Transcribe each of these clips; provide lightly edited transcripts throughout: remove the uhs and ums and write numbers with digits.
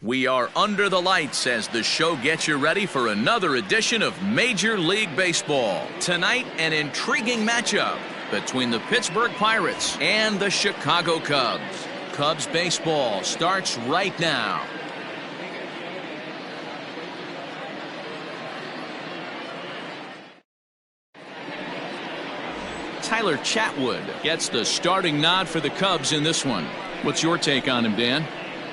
We are under the lights as the show gets you ready for another edition of Major League Baseball. Tonight, an intriguing matchup between the Pittsburgh Pirates and the Chicago Cubs. Cubs baseball starts right now. Tyler Chatwood gets the starting nod for the Cubs in this one. What's your take on him, Dan?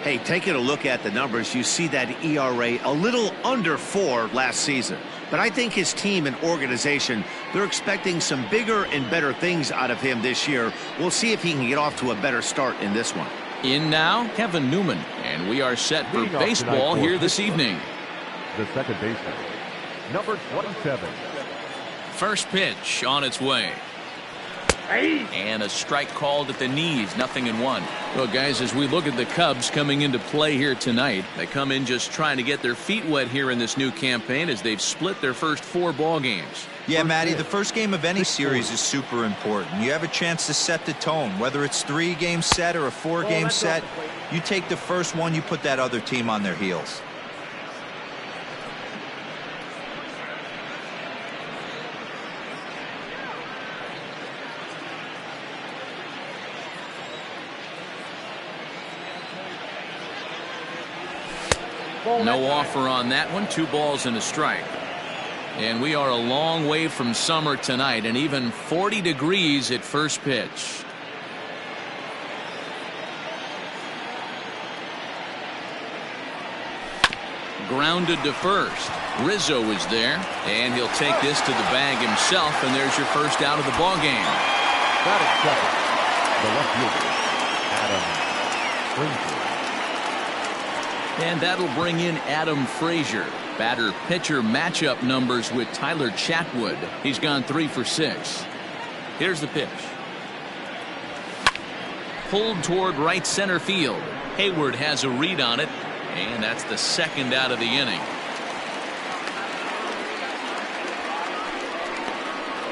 Hey, taking a look at the numbers, you see that ERA a little under 4 last season. But I think his team and organization, they're expecting some bigger and better things out of him this year. We'll see if he can get off to a better start in this one. In now, Kevin Newman, and we are set for baseball here this evening. The second baseman, number 27. First pitch on its way. And a strike called at the knees, 0-1. Well, guys, as we look at the Cubs coming into play here tonight, they come in just trying to get their feet wet here in this new campaign as they've split their first 4 ball games. Yeah, Matty, the first game of any series is super important. You have a chance to set the tone, whether it's 3-game set or a 4-game set. You take the first one, you put that other team on their heels. No offer on that one. 2 balls and a strike. And we are a long way from summer tonight, and even 40 degrees at first pitch. Grounded to first. Rizzo is there, and he'll take this to the bag himself, and there's your first out of the ball game. Batting second, the left fielder, Adam Frazier. And that'll bring in Adam Frazier. Batter-pitcher matchup numbers with Tyler Chatwood. He's gone 3 for 6. Here's the pitch. Pulled toward right center field. Hayward has a read on it, and that's the second out of the inning.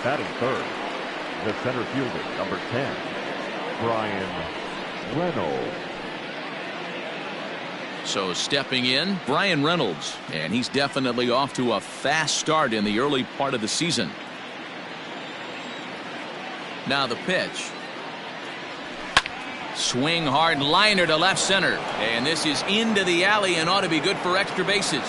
Batting third, the center fielder, number 10, Bryan Reynolds. So stepping in, Bryan Reynolds, and he's definitely off to a fast start in the early part of the season. Now the pitch. Swing hard liner to left center, and this is into the alley and ought to be good for extra bases.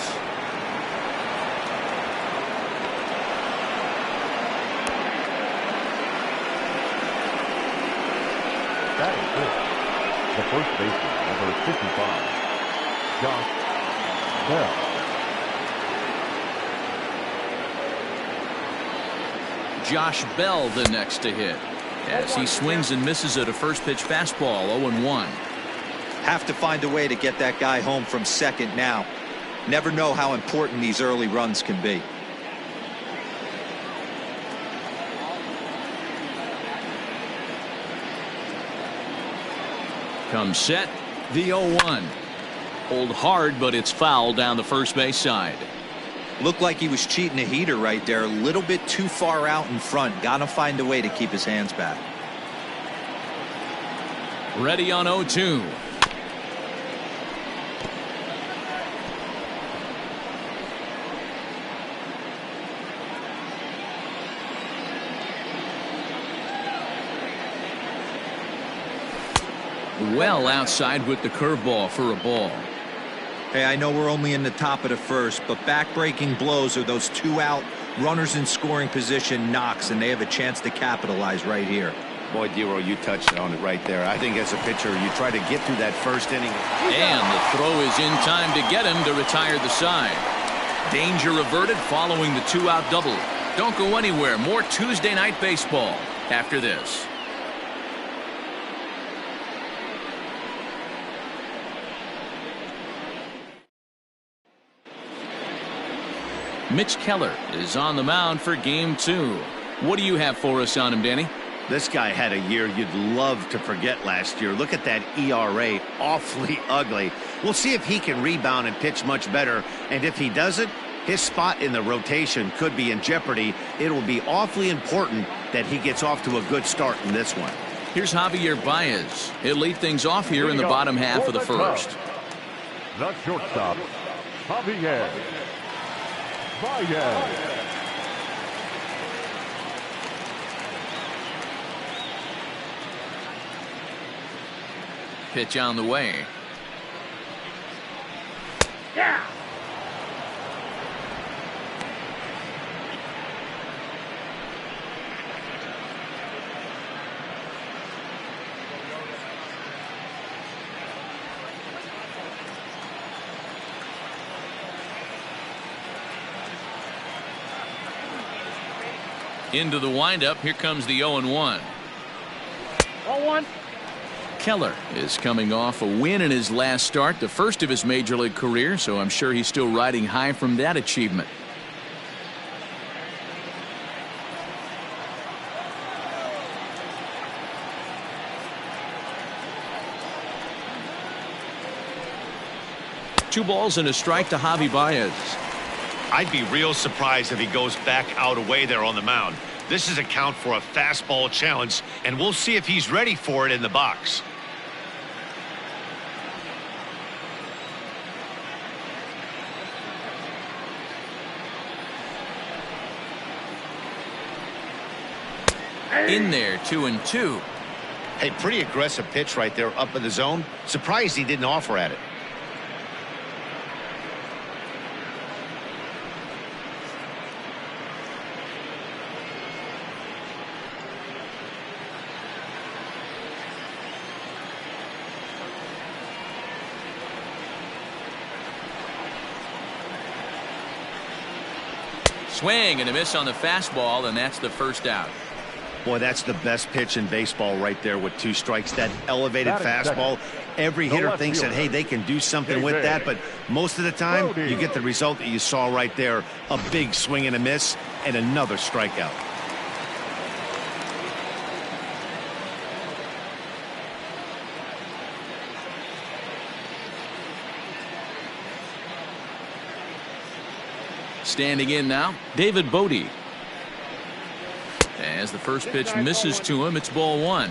Batting fifth, the first baseman, number 55. Josh Bell. Josh Bell the next to hit as he swings and misses at a first pitch fastball. 0-1. Have to find a way to get that guy home from second now. Never know how important these early runs can be. Comes set, the 0-1. Hold hard, but it's foul down the first base side. Looked like he was cheating a heater right there. A little bit too far out in front. Gotta find a way to keep his hands back. Ready on 0-2. Well outside with the curveball for a ball. Hey, I know we're only in the top of the first, but back-breaking blows are those 2 out, runners in scoring position knocks, and they have a chance to capitalize right here. Boy, Dero, you touched on it right there. I think as a pitcher, you try to get through that first inning. And the throw is in time to get him to retire the side. Danger averted following the 2-out double. Don't go anywhere. More Tuesday night baseball after this. Mitch Keller is on the mound for game 2. What do you have for us on him, Danny? This guy had a year you'd love to forget last year. Look at that ERA, awfully ugly. We'll see if he can rebound and pitch much better. And if he doesn't, his spot in the rotation could be in jeopardy. It will be awfully important that he gets off to a good start in this one. Here's Javier Baez. He'll lead things off here in the bottom half of the first. The shortstop, Javier Baez. Pitch on the way. Yeah. Into the windup. Here comes the 0-1. 0-1. Keller is coming off a win in his last start, the first of his major league career, so I'm sure he's still riding high from that achievement. Two balls and a strike to Javi Baez. I'd be real surprised if he goes back out away there on the mound. This is a count for a fastball challenge, and we'll see if he's ready for it in the box. In there, 2-2. Hey, pretty aggressive pitch right there up in the zone. Surprised he didn't offer at it. Swing and a miss on the fastball, and that's the first out. Boy, that's the best pitch in baseball right there with 2 strikes. That elevated fastball. Every hitter thinks that, hey, they can do something with that, but most of the time you get the result that you saw right there. A big swing and a miss and another strikeout. Standing in now, David Bodie. As the first pitch misses to him, it's ball 1.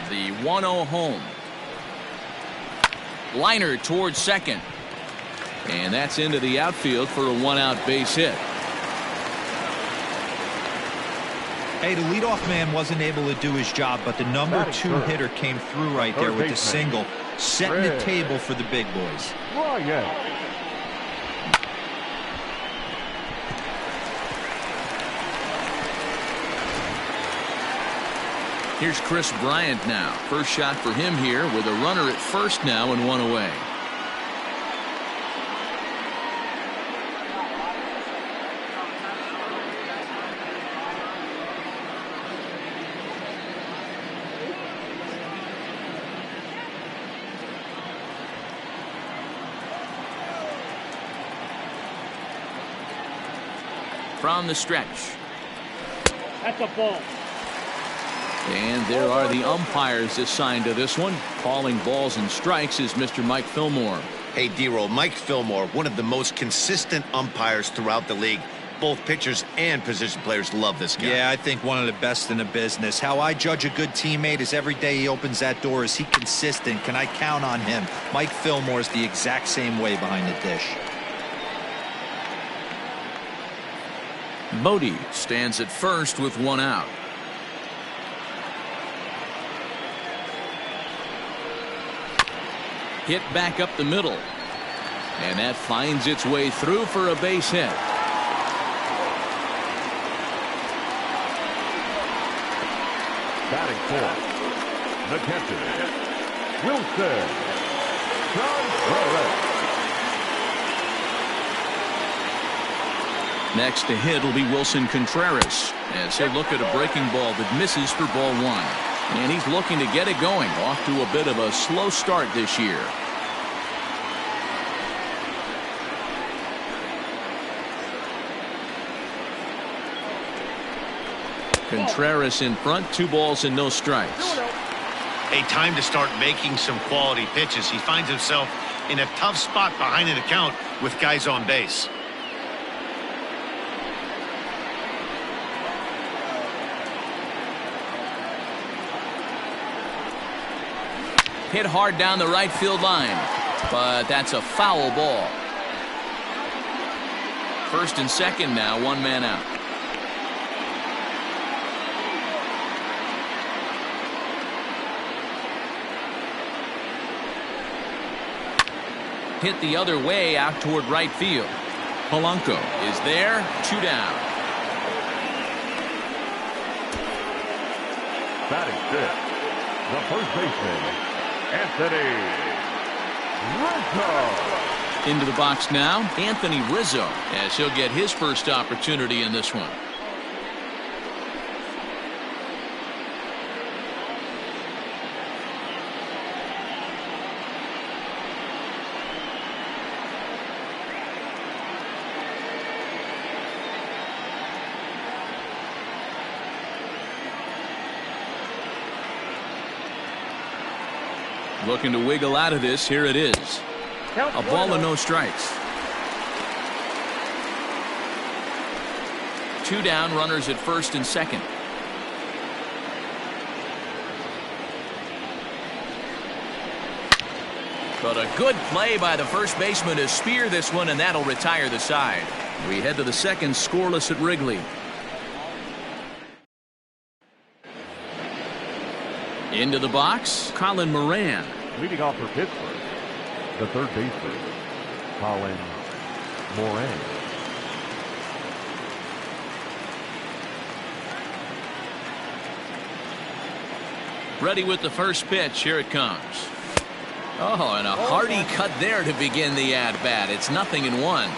The 1-0 home. Liner towards second. And that's into the outfield for a 1-out base hit. Hey, the leadoff man wasn't able to do his job, but the number 2 hitter came through right there with the single, setting the table for the big boys. Here's Chris Bryant now. First shot for him here with a runner at first now and 1 away. From the stretch. That's a ball. And there are the umpires assigned to this one. Calling balls and strikes is Mr. Mike Fillmore. Hey, D-Roll, Mike Fillmore, one of the most consistent umpires throughout the league. Both pitchers and position players love this guy. Yeah, I think one of the best in the business. How I judge a good teammate is every day he opens that door. Is he consistent? Can I count on him? Mike Fillmore is the exact same way behind the dish. Bodie stands at first with 1 out. Hit back up the middle. And that finds its way through for a base hit. Batting fourth, the catcher, Wilson Contreras. Next to hit will be Wilson Contreras as he'll look at a breaking ball that misses for ball 1. And he's looking to get it going. Off to a bit of a slow start this year. Contreras in front, 2 balls and no strikes. A time to start making some quality pitches. He finds himself in a tough spot behind an account with guys on base. Hit hard down the right field line, but that's a foul ball. First and second now, one man out. Hit the other way out toward right field. Polanco is there, 2 down. Batting fifth, the first baseman, Anthony Rizzo. Into the box now, Anthony Rizzo, as he'll get his first opportunity in this one. Looking to wiggle out of this. Here it is. A ball and no strikes. 2 down, runners at first and second. But a good play by the first baseman to spear this one, and that'll retire the side. We head to the second, scoreless at Wrigley. Into the box, Colin Moran. Leading off for Pittsburgh, the third baseman, Colin Moran. Ready with the first pitch. Here it comes. Oh, and a hearty cut there to begin the at-bat. It's 0-1.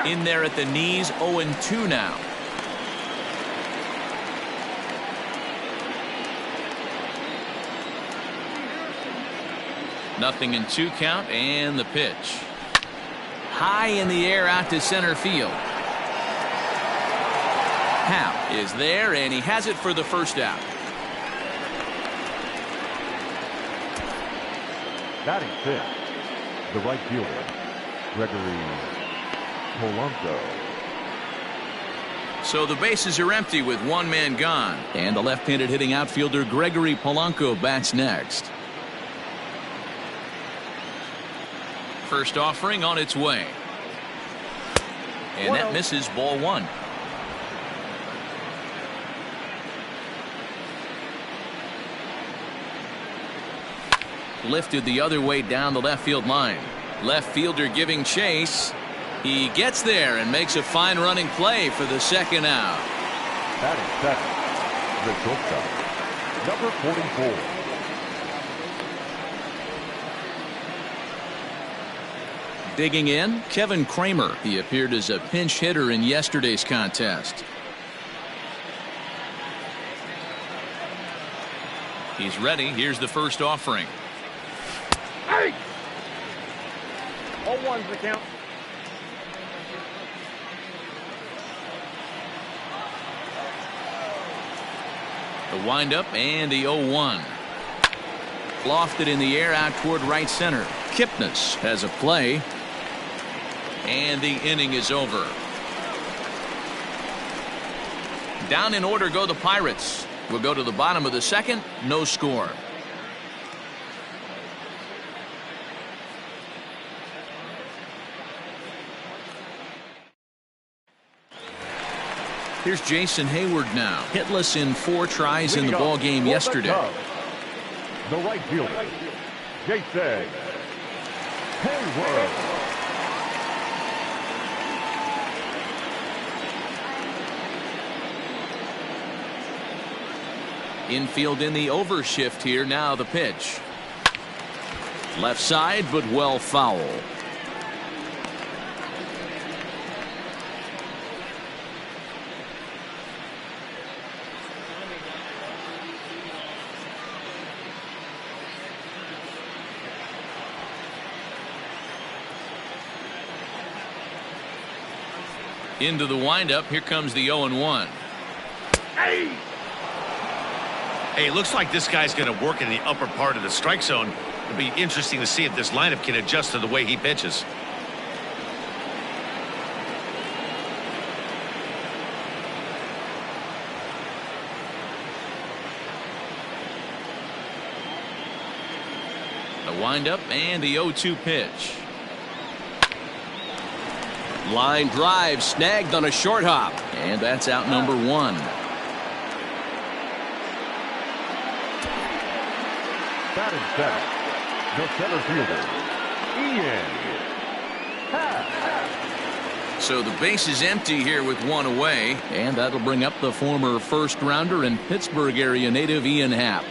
In there at the knees, 0-2 now. Nothing in 2 count, and the pitch. High in the air out to center field. Hal is there, and he has it for the first out. Batting fifth, the right fielder, Gregory Polanco. So the bases are empty with 1 man gone, and the left-handed hitting outfielder Gregory Polanco bats next. First offering on its way, and that misses, ball 1. Lifted the other way down the left field line. Left fielder giving chase. He gets there and makes a fine running play for the second out. Batting second, the shortstop, number 44. Digging in, Kevin Kramer. He appeared as a pinch hitter in yesterday's contest. He's ready. Here's the first offering. Hey! 0-1's the count. The windup and the 0-1. Lofted in the air out toward right center. Kipnis has a play. And the inning is over. Down in order go the Pirates. We'll go to the bottom of the second. No score. Here's Jason Hayward now. Hitless in 4 tries in the ball game yesterday. The right fielder, Jason Hayward. Infield in the overshift here. Now the pitch. Left side, but well foul. Into the windup. Here comes the 0-1. Hey, it looks like this guy's going to work in the upper part of the strike zone. It'll be interesting to see if this lineup can adjust to the way he pitches. The windup and the 0-2 pitch. Line drive snagged on a short hop. And that's out number 1. Batting center, the center fielder, Ian Happ. So the base is empty here with 1 away, and that'll bring up the former first rounder and Pittsburgh area native Ian Happ.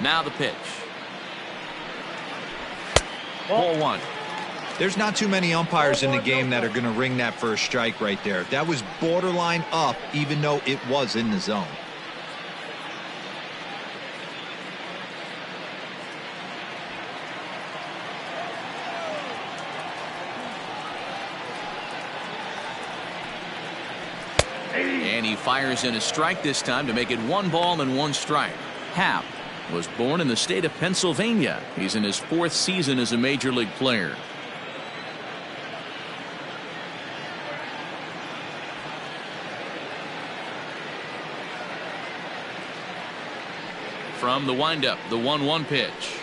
Now the pitch. Ball 1. There's not too many umpires in the game that are going to ring that for a strike right there. That was borderline up, even though it was in the zone. And he fires in a strike this time to make it 1 ball and 1 strike. Happ was born in the state of Pennsylvania. He's in his 4th season as a major league player. From the windup, the 1-1 pitch.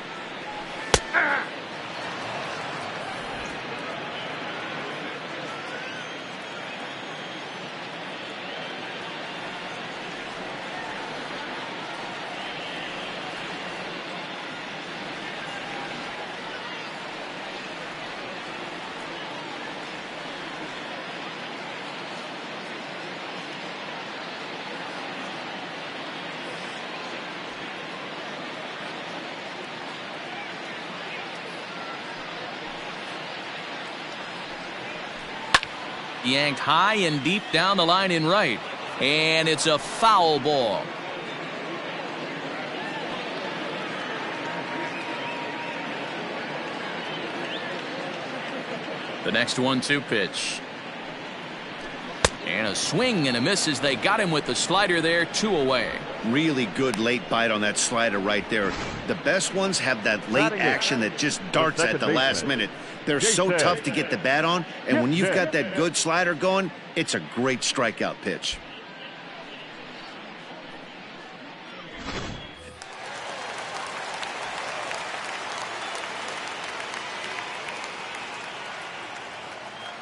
Yanked high and deep down the line in right, and it's a foul ball. The next 1-2 pitch, and a swing and a miss as they got him with the slider there. 2 away. Really good late bite on that slider right there. The best ones have that late action that just darts at the last minute. They're so tough to get the bat on, and when you've got that good slider going, it's a great strikeout pitch.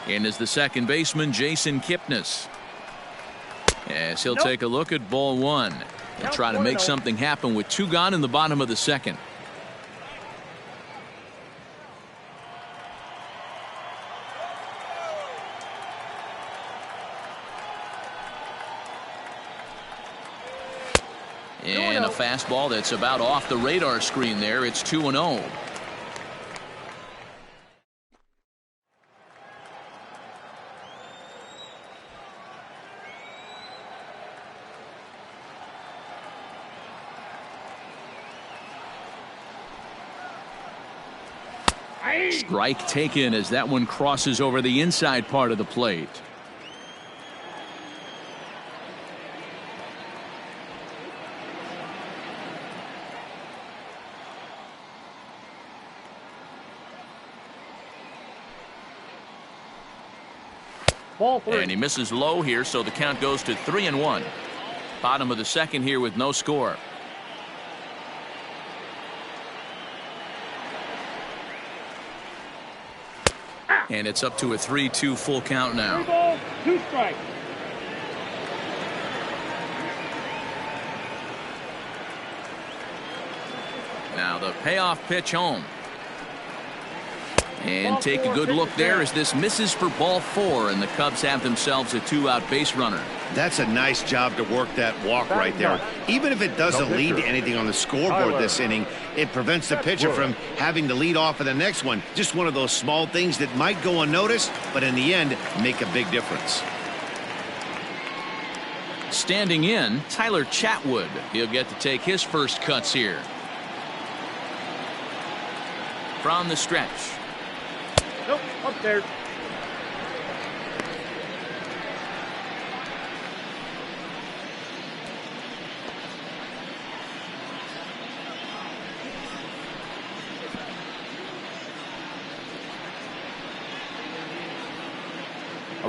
And is the second baseman Jason Kipnis. As he'll take a look at ball 1 and try to make something happen with 2 gone in the bottom of the 2nd. And a fastball that's about off the radar screen there. It's 2-0. Strike taken as that one crosses over the inside part of the plate. Ball 3. And he misses low here, so the count goes to 3-1. Bottom of the 2nd here with no score. And it's up to a 3-2 full count now. 3 balls, 2 strikes. Now the payoff pitch home. And take a good look there as this misses for ball 4, and the Cubs have themselves a 2-out base runner. That's a nice job to work that walk right there. Even if it doesn't lead to anything on the scoreboard this inning, it prevents the pitcher from having to lead off in the next one. Just one of those small things that might go unnoticed, but in the end, make a big difference. Standing in, Tyler Chatwood. He'll get to take his first cuts here. From the stretch. Nope, upstairs.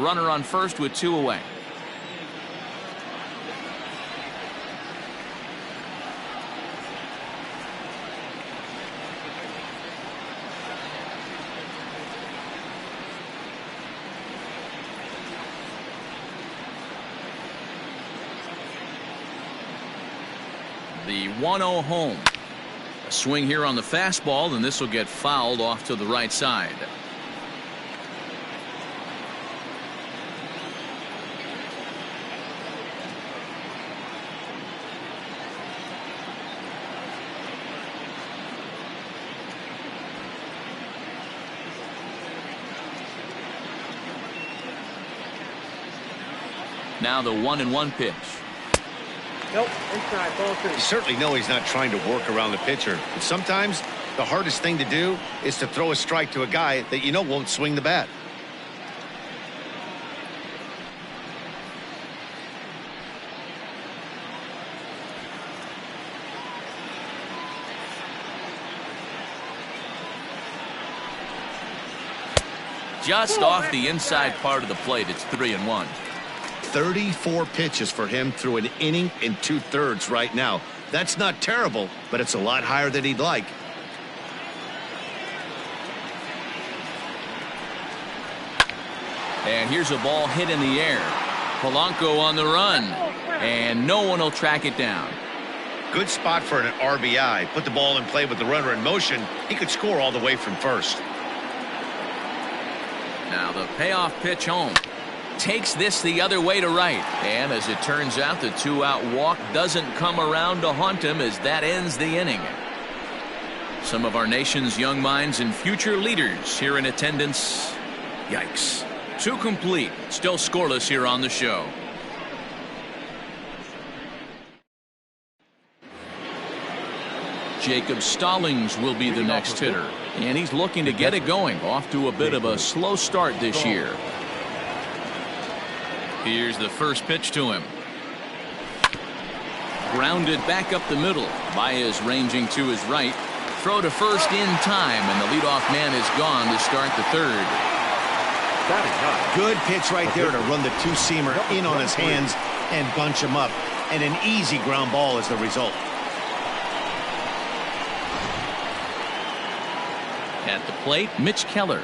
A runner on first with 2 away. The 1-0 home. A swing here on the fastball, and this will get fouled off to the right side. Now the 1-1 pitch. Nope, inside, ball 2. You certainly know he's not trying to work around the pitcher, but sometimes the hardest thing to do is to throw a strike to a guy that you know won't swing the bat. Just off the inside part of the plate. It's 3-1. 34 pitches for him through an inning and 2/3 right now. That's not terrible, but it's a lot higher than he'd like. And here's a ball hit in the air. Polanco on the run, and no one will track it down. Good spot for an RBI. Put the ball in play with the runner in motion. He could score all the way from first. Now the payoff pitch home. Takes this the other way to right. And as it turns out, the 2-out walk doesn't come around to haunt him as that ends the inning. Some of our nation's young minds and future leaders here in attendance. Yikes. 2 complete. Still scoreless here on the show. Jacob Stallings will be the next hitter. And he's looking to get it going. Off to a bit of a slow start this year. Here's the first pitch to him. Grounded back up the middle. Baez ranging to his right. Throw to first in time, and the leadoff man is gone to start the 3rd. Good pitch right there to run the 2-seamer in on his hands and bunch him up. And an easy ground ball is the result. At the plate, Mitch Keller.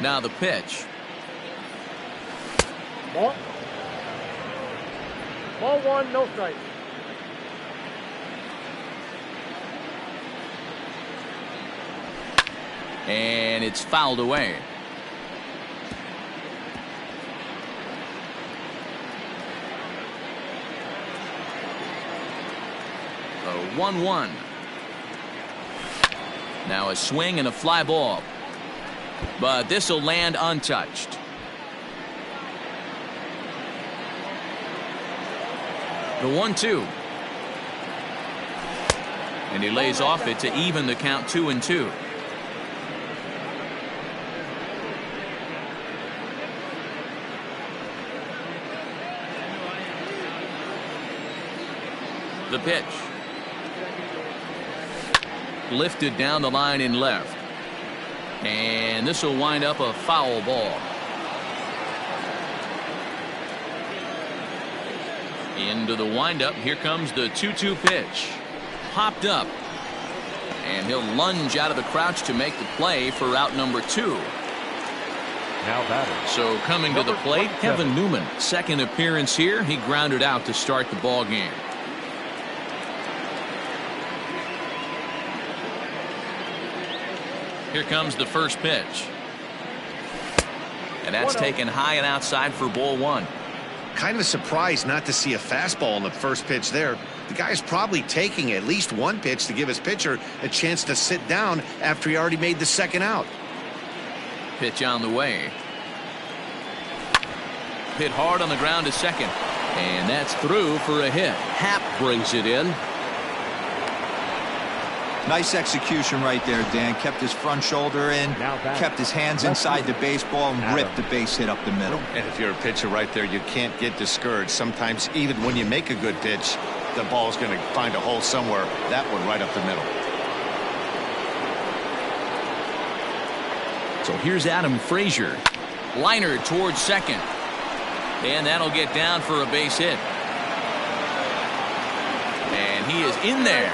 Now the pitch. Ball 1, no strike. And it's fouled away. A 1-1. Now a swing and a fly ball. But this will land untouched. The 1-2. And he lays off it to even the count 2-2. The pitch. Lifted down the line in left. And this will wind up a foul ball. Into the windup. Here comes the 2-2 pitch. Popped up. And he'll lunge out of the crouch to make the play for out number 2. Now batting. So coming to the plate, Kevin Newman. Second appearance here. He grounded out to start the ball game. Here comes the first pitch. And that's taken high and outside for ball 1. Kind of a surprise not to see a fastball on the first pitch there. The guy's probably taking at least one pitch to give his pitcher a chance to sit down after he already made the second out. Pitch on the way. Hit hard on the ground to second. And that's through for a hit. Happ brings it in. Nice execution right there, Dan. Kept his front shoulder in, kept his hands inside the baseball, and ripped the base hit up the middle. And if you're a pitcher right there, you can't get discouraged. Sometimes even when you make a good pitch, the ball's going to find a hole somewhere. That one right up the middle. So here's Adam Frazier. Liner towards second. And that'll get down for a base hit. And he is in there.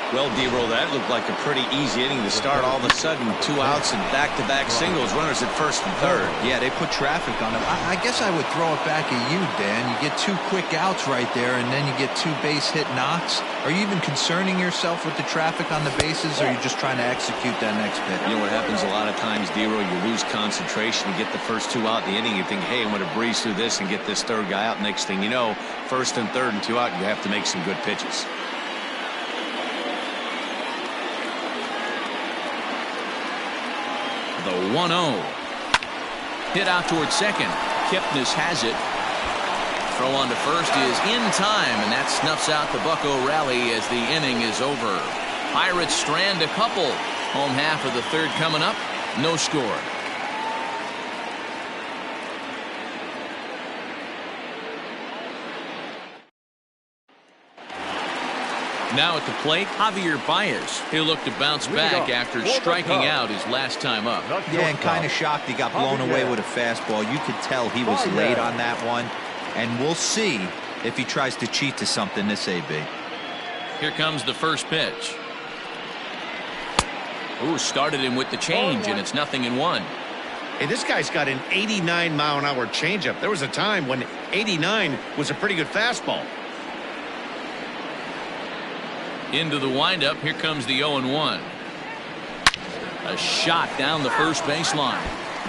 Well, D-Roll, that looked like a pretty easy inning to start. All of a sudden, 2 outs and back-to-back singles, runners at first and third. Yeah, they put traffic on him. I guess I would throw it back at you, Dan. You get 2 quick outs right there, and then you get 2 base hit knocks. Are you even concerning yourself with the traffic on the bases, or are you just trying to execute that next pitch? You know what happens a lot of times, D-Roll, you lose concentration. You get the first 2 out in the inning. You think, hey, I'm going to breeze through this and get this third guy out. Next thing you know, first and third and 2 out, you have to make some good pitches. The 1-0. Hit out towards second. Kipnis has it. Throw on to first is in time, and that snuffs out the Bucco rally as the inning is over. Pirates strand a couple. Home half of the third coming up. No score. Now at the plate, Javier Baez. He'll look to bounce back after striking out his last time up. Yeah, and kind of shocked he got blown away with a fastball. You could tell he was late on that one. And we'll see if he tries to cheat to something this AB. Here comes the first pitch. Ooh, started him with the change, and it's 0-1. Hey, this guy's got an 89-mile-an-hour changeup. There was a time when 89 was a pretty good fastball. Into the windup. Here comes the 0-1. A shot down the first baseline.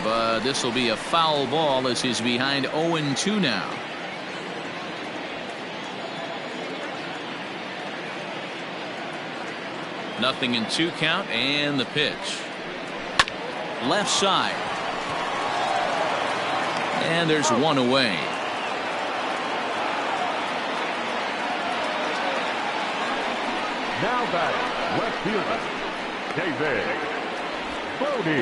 But this will be a foul ball as he's behind 0-2 now. Nothing in 2 count, and the pitch. Left side. And there's 1 away. Now batting, left fielder, David Bote.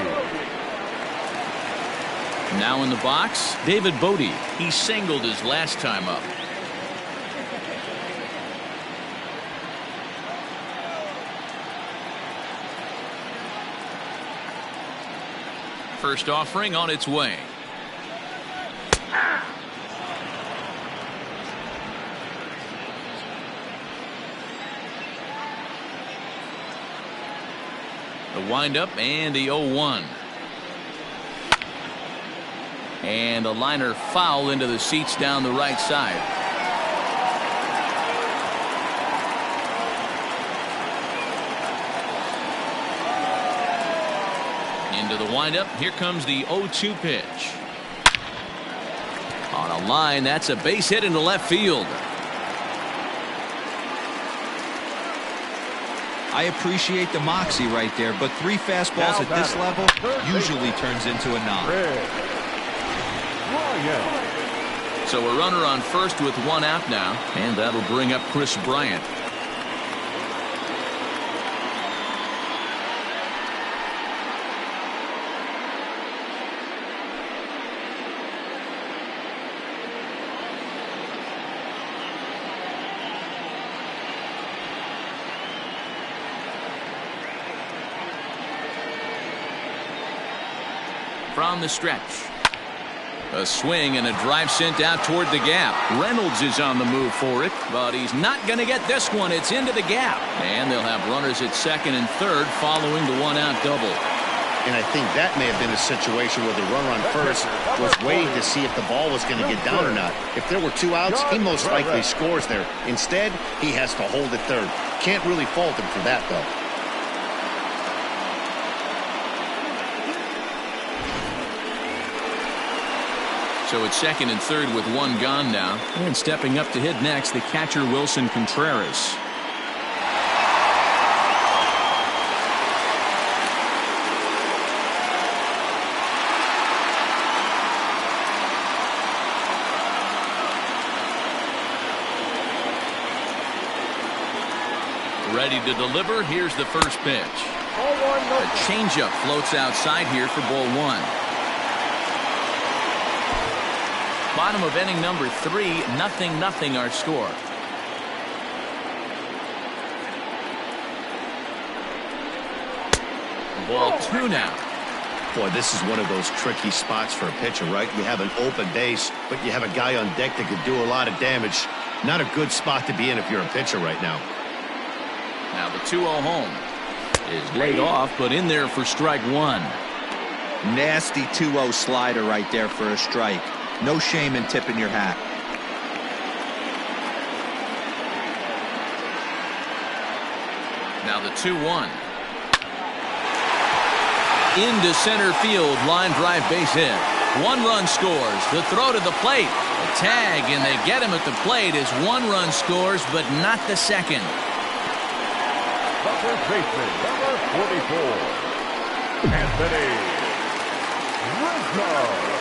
Now in the box, David Bote. He singled his last time up. First offering on its way. The windup and the 0-1. And a liner foul into the seats down the right side. Into the windup. Here comes the 0-2 pitch. On a line, that's a base hit into left field. I appreciate the moxie right there, but 3 fastballs at this level usually turns into a knock. So a runner on first with 1 out now, and that'll bring up Chris Bryant. From the stretch. A swing and a drive sent out toward the gap. Reynolds is on the move for it, but he's not going to get this one. It's into the gap. And they'll have runners at second and third following the 1-out double. And I think that may have been a situation where the runner on first was waiting to see if the ball was going to get down or not. If there were 2 outs, he most likely scores there. Instead, he has to hold at third. Can't really fault him for that, though. So it's second and third with 1 gone now. And stepping up to hit next, the catcher Wilson Contreras. Ready to deliver. Here's the first pitch. A changeup floats outside here for ball 1. Bottom of inning number 3, 0-0 our score. Ball 2 now. Boy, this is one of those tricky spots for a pitcher, right? You have an open base, but you have a guy on deck that could do a lot of damage. Not a good spot to be in if you're a pitcher right now. Now the 2-0 home is laid off, but in there for strike 1. Nasty 2-0 slider right there for a strike. No shame in tipping your hat. Now the 2-1. Into center field, line drive base hit. 1 run scores. The throw to the plate. A tag, and they get him at the plate as 1 run scores, but not the second. The first baseman, number 44, Anthony Rizzo.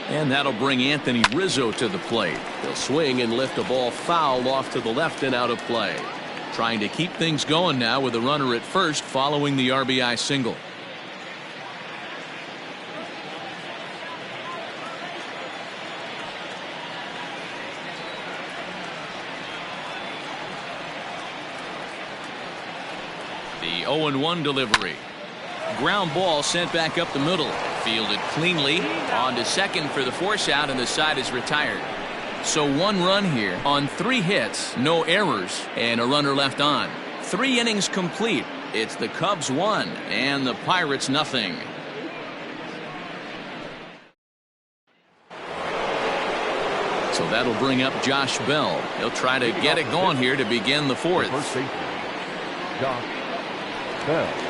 And that'll bring Anthony Rizzo to the plate. He'll swing and lift a ball foul off to the left and out of play. Trying to keep things going now with a runner at first following the RBI single. The 0-1 delivery. Ground ball sent back up the middle. Fielded cleanly. On to second for the force out, and the side is retired. So 1 run here on 3 hits, no errors, and a runner left on. 3 innings complete. It's the Cubs 1 and the Pirates 0. So that'll bring up Josh Bell. He'll try to get it going here to begin the 4th. First baseman, Josh Bell.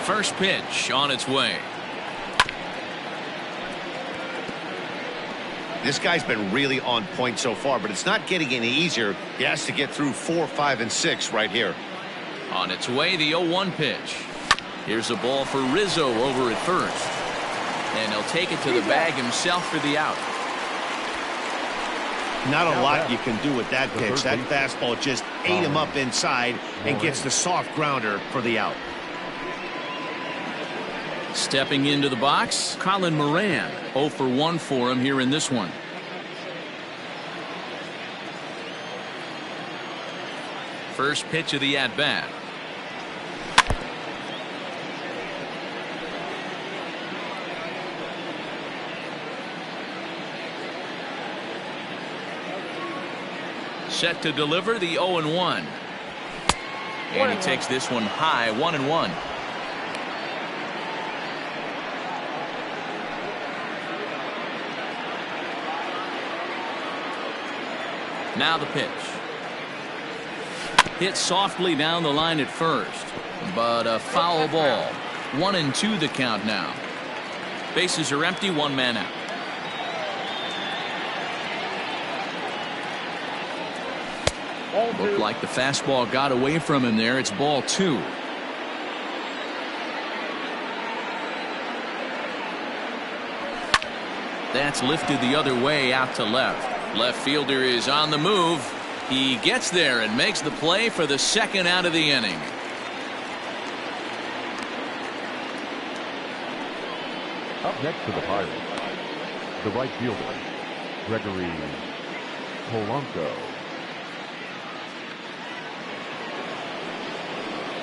First pitch on its way. This guy's been really on point so far, but it's not getting any easier. He has to get through 4, 5, and 6 right here. On its way, the 0-1 pitch. Here's a ball for Rizzo over at first. And he'll take it to the bag himself for the out. Not a lot you can do with that pitch. That fastball just ate him up inside and gets the soft grounder for the out. Stepping into the box, Colin Moran. 0 for 1 for him here in this one. First pitch of the at-bat. Set to deliver the 0-1. And he takes this one high, 1-1. Now the pitch. Hit softly down the line at first, but a foul ball. 1-2 the count now. Bases are empty, 1 man out. Looked like the fastball got away from him there. It's ball 2. That's lifted the other way out to left. Left fielder is on the move. He gets there and makes the play for the 2nd out of the inning. Up next to the Pirates, the right fielder, Gregory Polanco.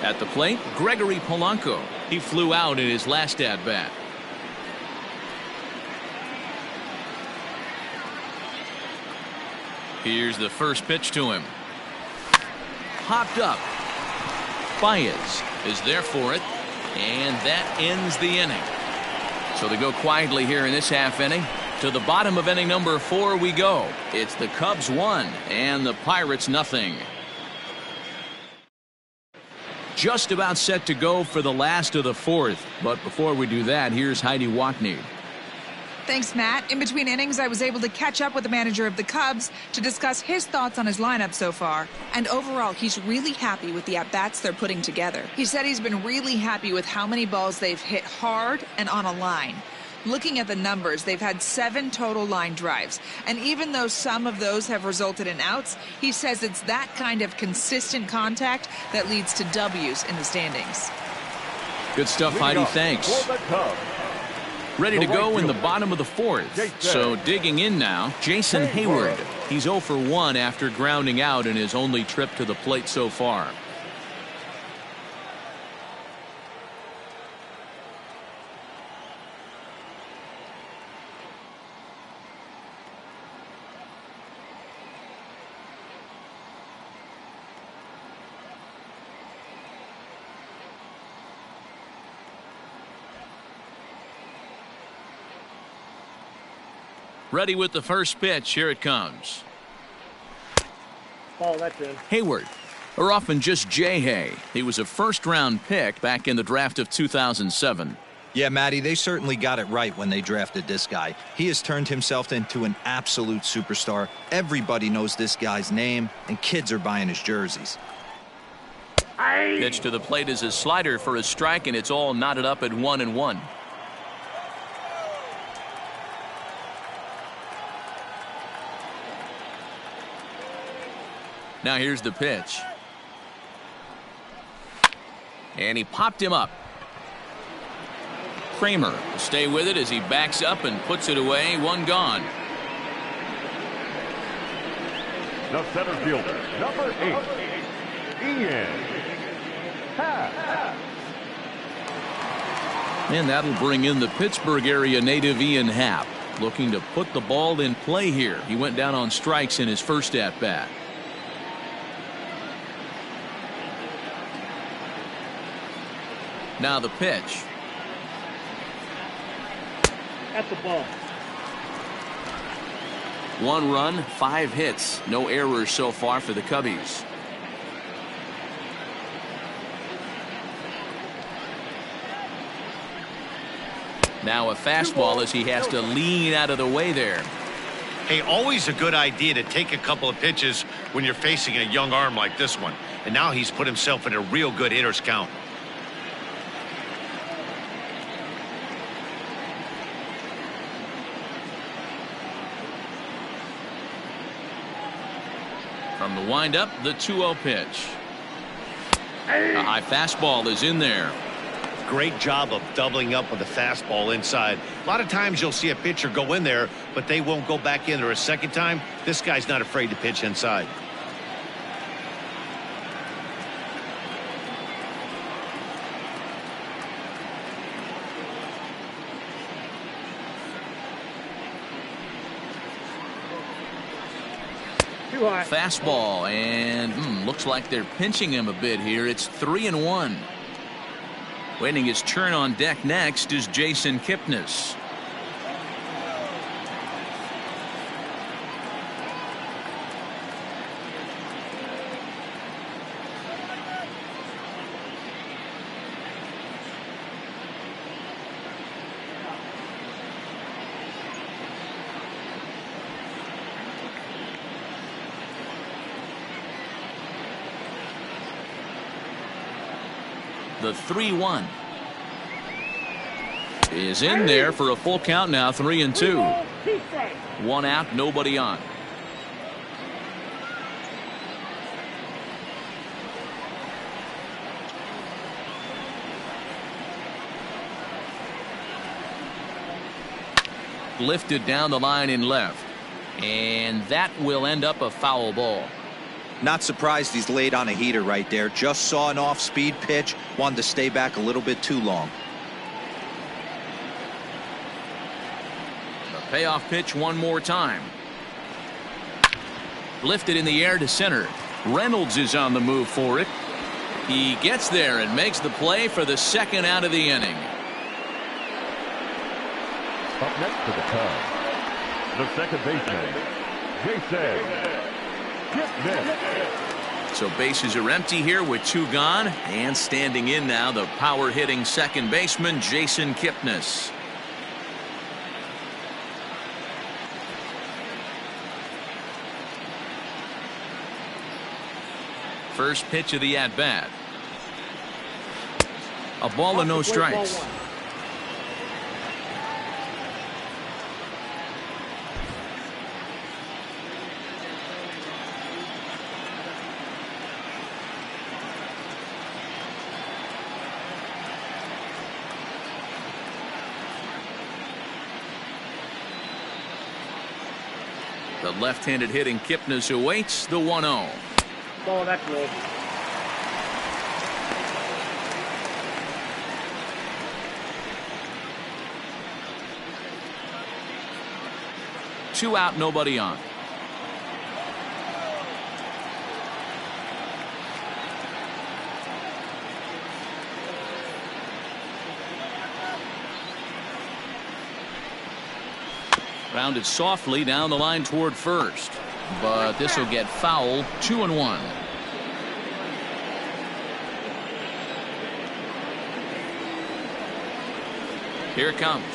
At the plate, Gregory Polanco. He flew out in his last at-bat. Here's the first pitch to him. Hopped up. Baez is there for it, and that ends the inning. So they go quietly here in this half inning. To the bottom of inning number 4 we go. It's the Cubs 1 and the Pirates 0. Just about set to go for the last of the 4th. But before we do that, here's Heidi Watney. Thanks, Matt. In between innings, I was able to catch up with the manager of the Cubs to discuss his thoughts on his lineup so far. And overall, he's really happy with the at-bats they're putting together. He said he's been really happy with how many balls they've hit hard and on a line. Looking at the numbers, they've had 7 total line drives. And even though some of those have resulted in outs, he says it's that kind of consistent contact that leads to W's in the standings. Good stuff, Heidi. Thanks. Ready to go in the bottom of the 4th. So digging in now, Jason Hayward. He's 0 for 1 after grounding out in his only trip to the plate so far. Ready with the first pitch. Here it comes. Ball, that's in. Hayward, or often just J-Hay. He was a first-round pick back in the draft of 2007. Yeah, Matty, they certainly got it right when they drafted this guy. He has turned himself into an absolute superstar. Everybody knows this guy's name, and kids are buying his jerseys. Pitch to the plate is a slider for a strike, and it's all knotted up at 1-1. Now here's the pitch. And he popped him up. Kramer will stay with it as he backs up and puts it away. 1 gone. The center fielder, number 8, Ian Happ. And that'll bring in the Pittsburgh area native Ian Happ, looking to put the ball in play here. He went down on strikes in his first at-bat. Now the pitch. At the ball. 1 run, 5 hits. No errors so far for the Cubbies. Now a fastball as he has to lean out of the way there. Hey, always a good idea to take a couple of pitches when you're facing a young arm like this one. And now he's put himself in a real good hitter's count. From the windup, the 2-0 pitch. A high fastball is in there. Great job of doubling up with the fastball inside. A lot of times you'll see a pitcher go in there, but they won't go back in there a second time. This guy's not afraid to pitch inside. Fastball, and looks like they're pinching him a bit here. It's 3-1. Waiting his turn on deck next is Jason Kipnis. The 3-1 is in there for a full count now. 3-2. 1 out, nobody on. Lifted down the line in left, and that will end up a foul ball. Not surprised he's laid on a heater right there. Just saw an off-speed pitch. Wanted to stay back a little bit too long. The payoff pitch one more time. Lifted in the air to center. Reynolds is on the move for it. He gets there and makes the play for the 2nd out of the inning. Up next to the Cubs, the second baseman, Jason Kipnis. So bases are empty here with 2 gone, and standing in now the power hitting second baseman Jason Kipnis. First pitch of the at bat. A ball and no strikes. The left-handed hitting Kipnis awaits the 1-0. Ball, that's low. Two out, nobody on. Rounded softly down the line toward first, but this will get foul. 2-1. Here it comes.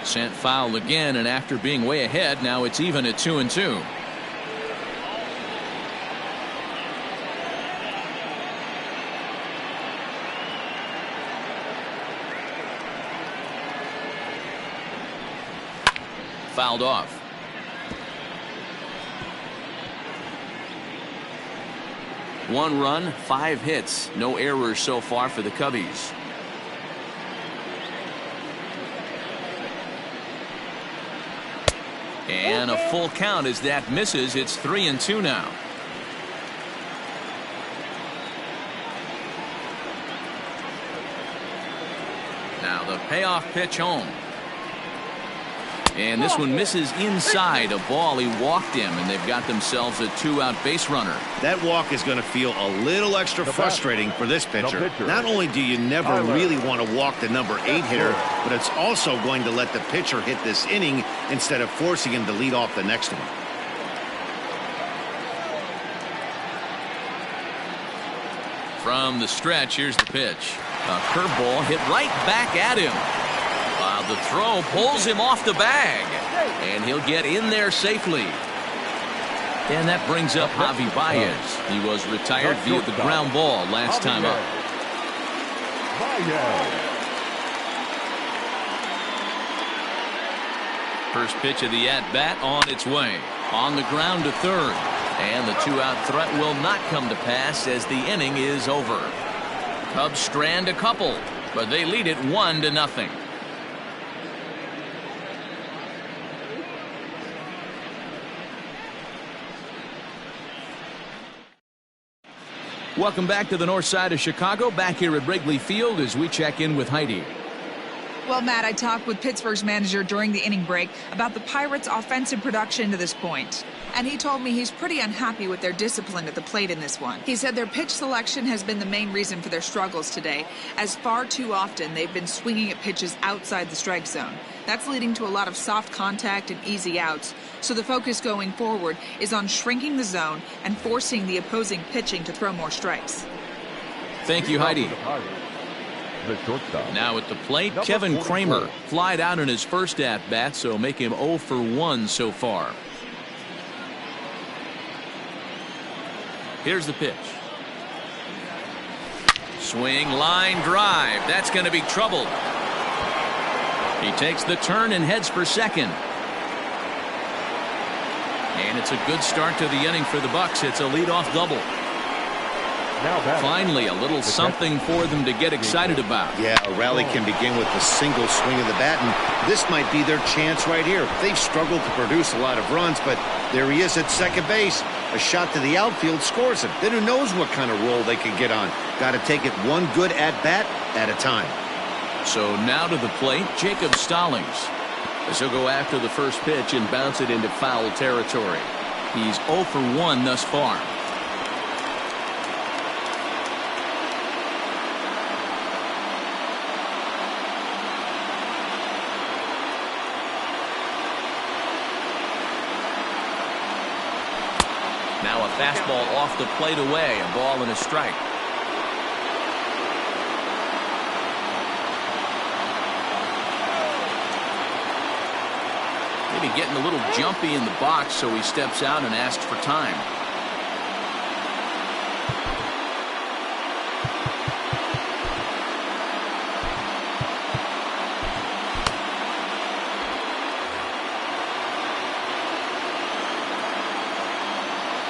Sent foul again, and after being way ahead, now it's even at 2-2. Fouled off. One run, 5 hits, no errors so far for the Cubbies. And a full count as that misses. It's 3-2 now. Now the payoff pitch home. And this one misses inside. A ball he walked him, and they've got themselves a 2-out base runner. That walk is going to feel a little extra frustrating for this pitcher. Not only do you never really want to walk the number 8 hitter, but it's also going to let the pitcher hit this inning instead of forcing him to lead off the next one. From the stretch, here's the pitch. A curveball hit right back at him. The throw pulls him off the bag, and he'll get in there safely. And that brings up Javi Baez. He was retired via the ground ball last time up. First pitch of the at-bat on its way. On the ground to third. And the 2-out threat will not come to pass as the inning is over. Cubs strand a couple, but they lead it 1-0. Welcome back to the north side of Chicago, back here at Wrigley Field as we check in with Heidi. Well, Matt, I talked with Pittsburgh's manager during the inning break about the Pirates' offensive production to this point. And he told me he's pretty unhappy with their discipline at the plate in this one. He said their pitch selection has been the main reason for their struggles today, as far too often they've been swinging at pitches outside the strike zone. That's leading to a lot of soft contact and easy outs. So the focus going forward is on shrinking the zone and forcing the opposing pitching to throw more strikes. Thank you, Heidi. Now at the plate, Kevin Kramer flied out in his first at-bat, so make him 0 for 1 so far. Here's the pitch. Swing, line drive. That's going to be trouble. He takes the turn and heads for second. And it's a good start to the inning for the Bucks. It's a leadoff double. Finally, a little something for them to get excited about. Yeah, a rally can begin with a single swing of the bat, and this might be their chance right here. They've struggled to produce a lot of runs, but there he is at second base. A shot to the outfield scores him. Then who knows what kind of roll they can get on. Got to take it one good at-bat at a time. So now to the plate, Jacob Stallings. As he'll go after the first pitch and bounce it into foul territory. He's 0 for 1 thus far. Now a fastball off the plate away, a ball and a strike. Maybe getting a little jumpy in the box, so he steps out and asks for time.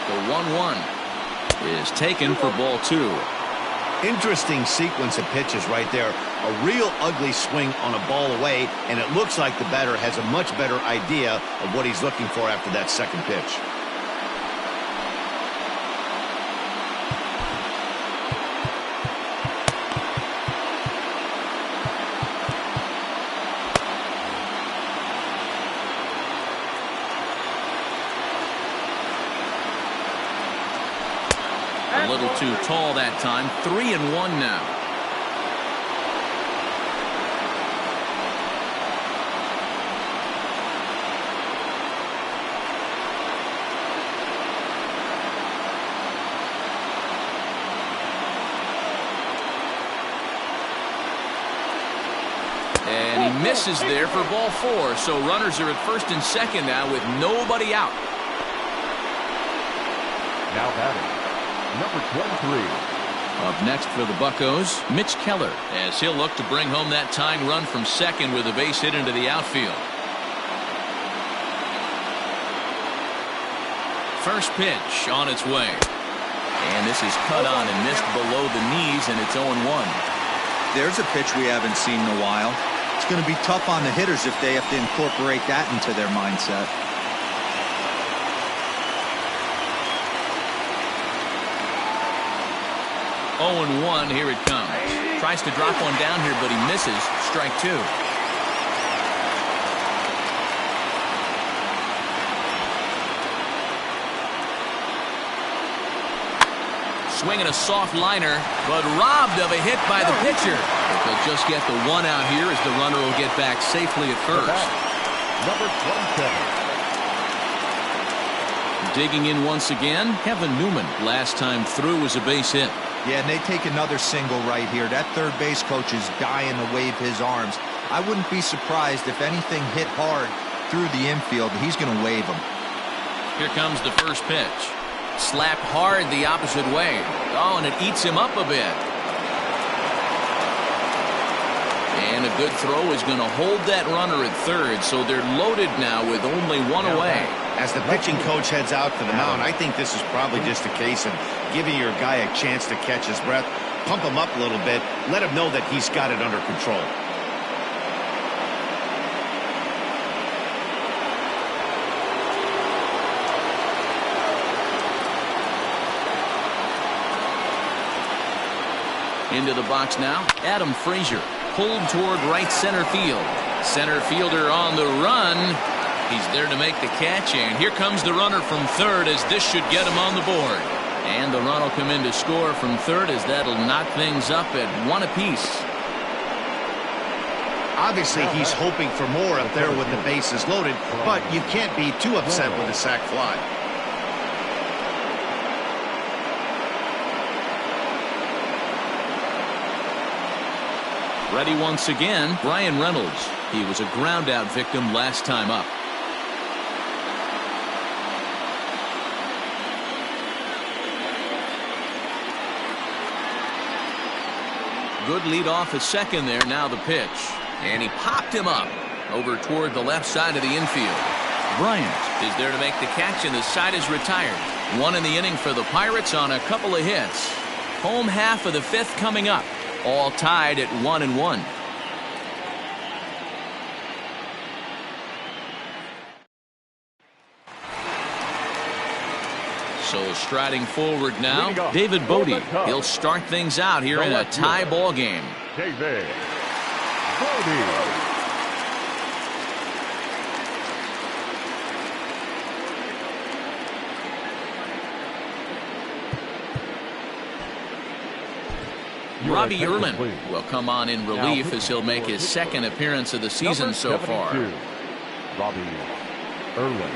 The 1-1 is taken for ball 2. Interesting sequence of pitches right there. A real ugly swing on a ball away, and it looks like the batter has a much better idea of what he's looking for after that second pitch. A little too tall that time. 3-1 now. And he misses there for ball 4. So runners are at first and second now with nobody out. Now batting, number 23. Up next for the Buccos, Mitch Keller, as he'll look to bring home that tying run from second with a base hit into the outfield. First pitch on its way. And this is cut on and missed below the knees, and it's 0-1. There's a pitch we haven't seen in a while. It's going to be tough on the hitters if they have to incorporate that into their mindset. Oh, 0-1, here it comes. Tries to drop one down here, but he misses. Strike 2. Swinging a soft liner, but robbed of a hit by the pitcher. But they'll just get the one out here as the runner will get back safely at first. Number 27. Digging in once again, Kevin Newman. Last time through was a base hit. Yeah, and they take another single right here. That third base coach is dying to wave his arms. I wouldn't be surprised if anything hit hard through the infield. He's going to wave them. Here comes the first pitch. Slapped hard the opposite way. Oh, and it eats him up a bit. And a good throw is going to hold that runner at third, so they're loaded now with only one away. As the pitching coach heads out to the mound, I think this is probably just a case of giving your guy a chance to catch his breath, pump him up a little bit, let him know that he's got it under control. Into the box now, Adam Frazier, pulled toward right center field. Center fielder on the run. He's there to make the catch, and here comes the runner from third as this should get him on the board. And the run will come in to score from third as that'll knock things up at 1 apiece. Obviously, he's hoping for more up there with the bases loaded, but you can't be too upset with a sac fly. Ready once again, Brian Reynolds. He was a ground-out victim last time up. Good lead off at second there. Now the pitch. And he popped him up over toward the left side of the infield. Bryant is there to make the catch, and the side is retired. 1 in the inning for the Pirates on a couple of hits. Home half of the 5th coming up. All tied at 1-1. So striding forward now, David Bodie. He'll start things out here in a tie ball game. David Bodie. Robbie Erlin will come on in relief as he'll make his 2nd appearance of the season so far. Robbie Erlin.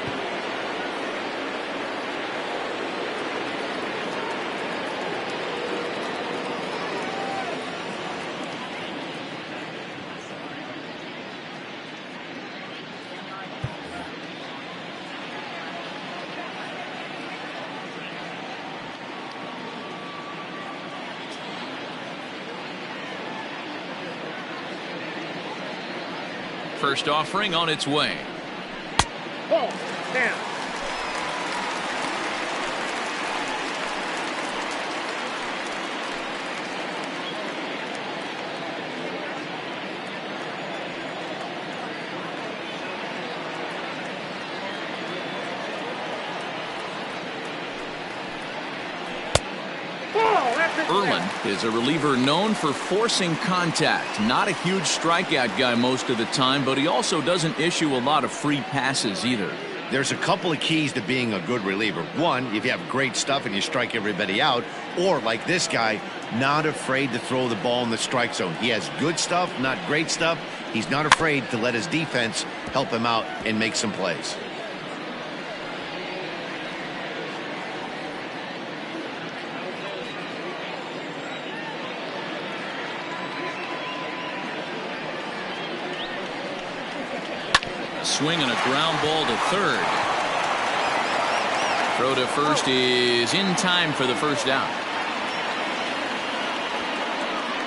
First offering on its way. Ball, down. Erlin is a reliever known for forcing contact. Not a huge strikeout guy most of the time, but he also doesn't issue a lot of free passes either. There's a couple of keys to being a good reliever. One, if you have great stuff and you strike everybody out, or like this guy, not afraid to throw the ball in the strike zone. He has good stuff, not great stuff. He's not afraid to let his defense help him out and make some plays. Swing and a ground ball to third. Throw to first is in time for the first down.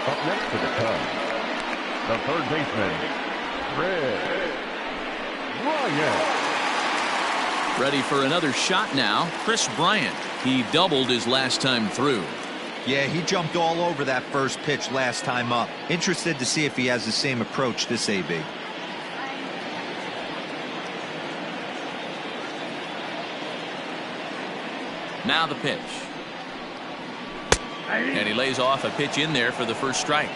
Up next to the Cubs, the third baseman, Kris Bryant. Ready for another shot now. Kris Bryant. He doubled his last time through. Yeah, he jumped all over that first pitch last time up. Interested to see if he has the same approach this AB. Now the pitch. And he lays off a pitch in there for the first strike.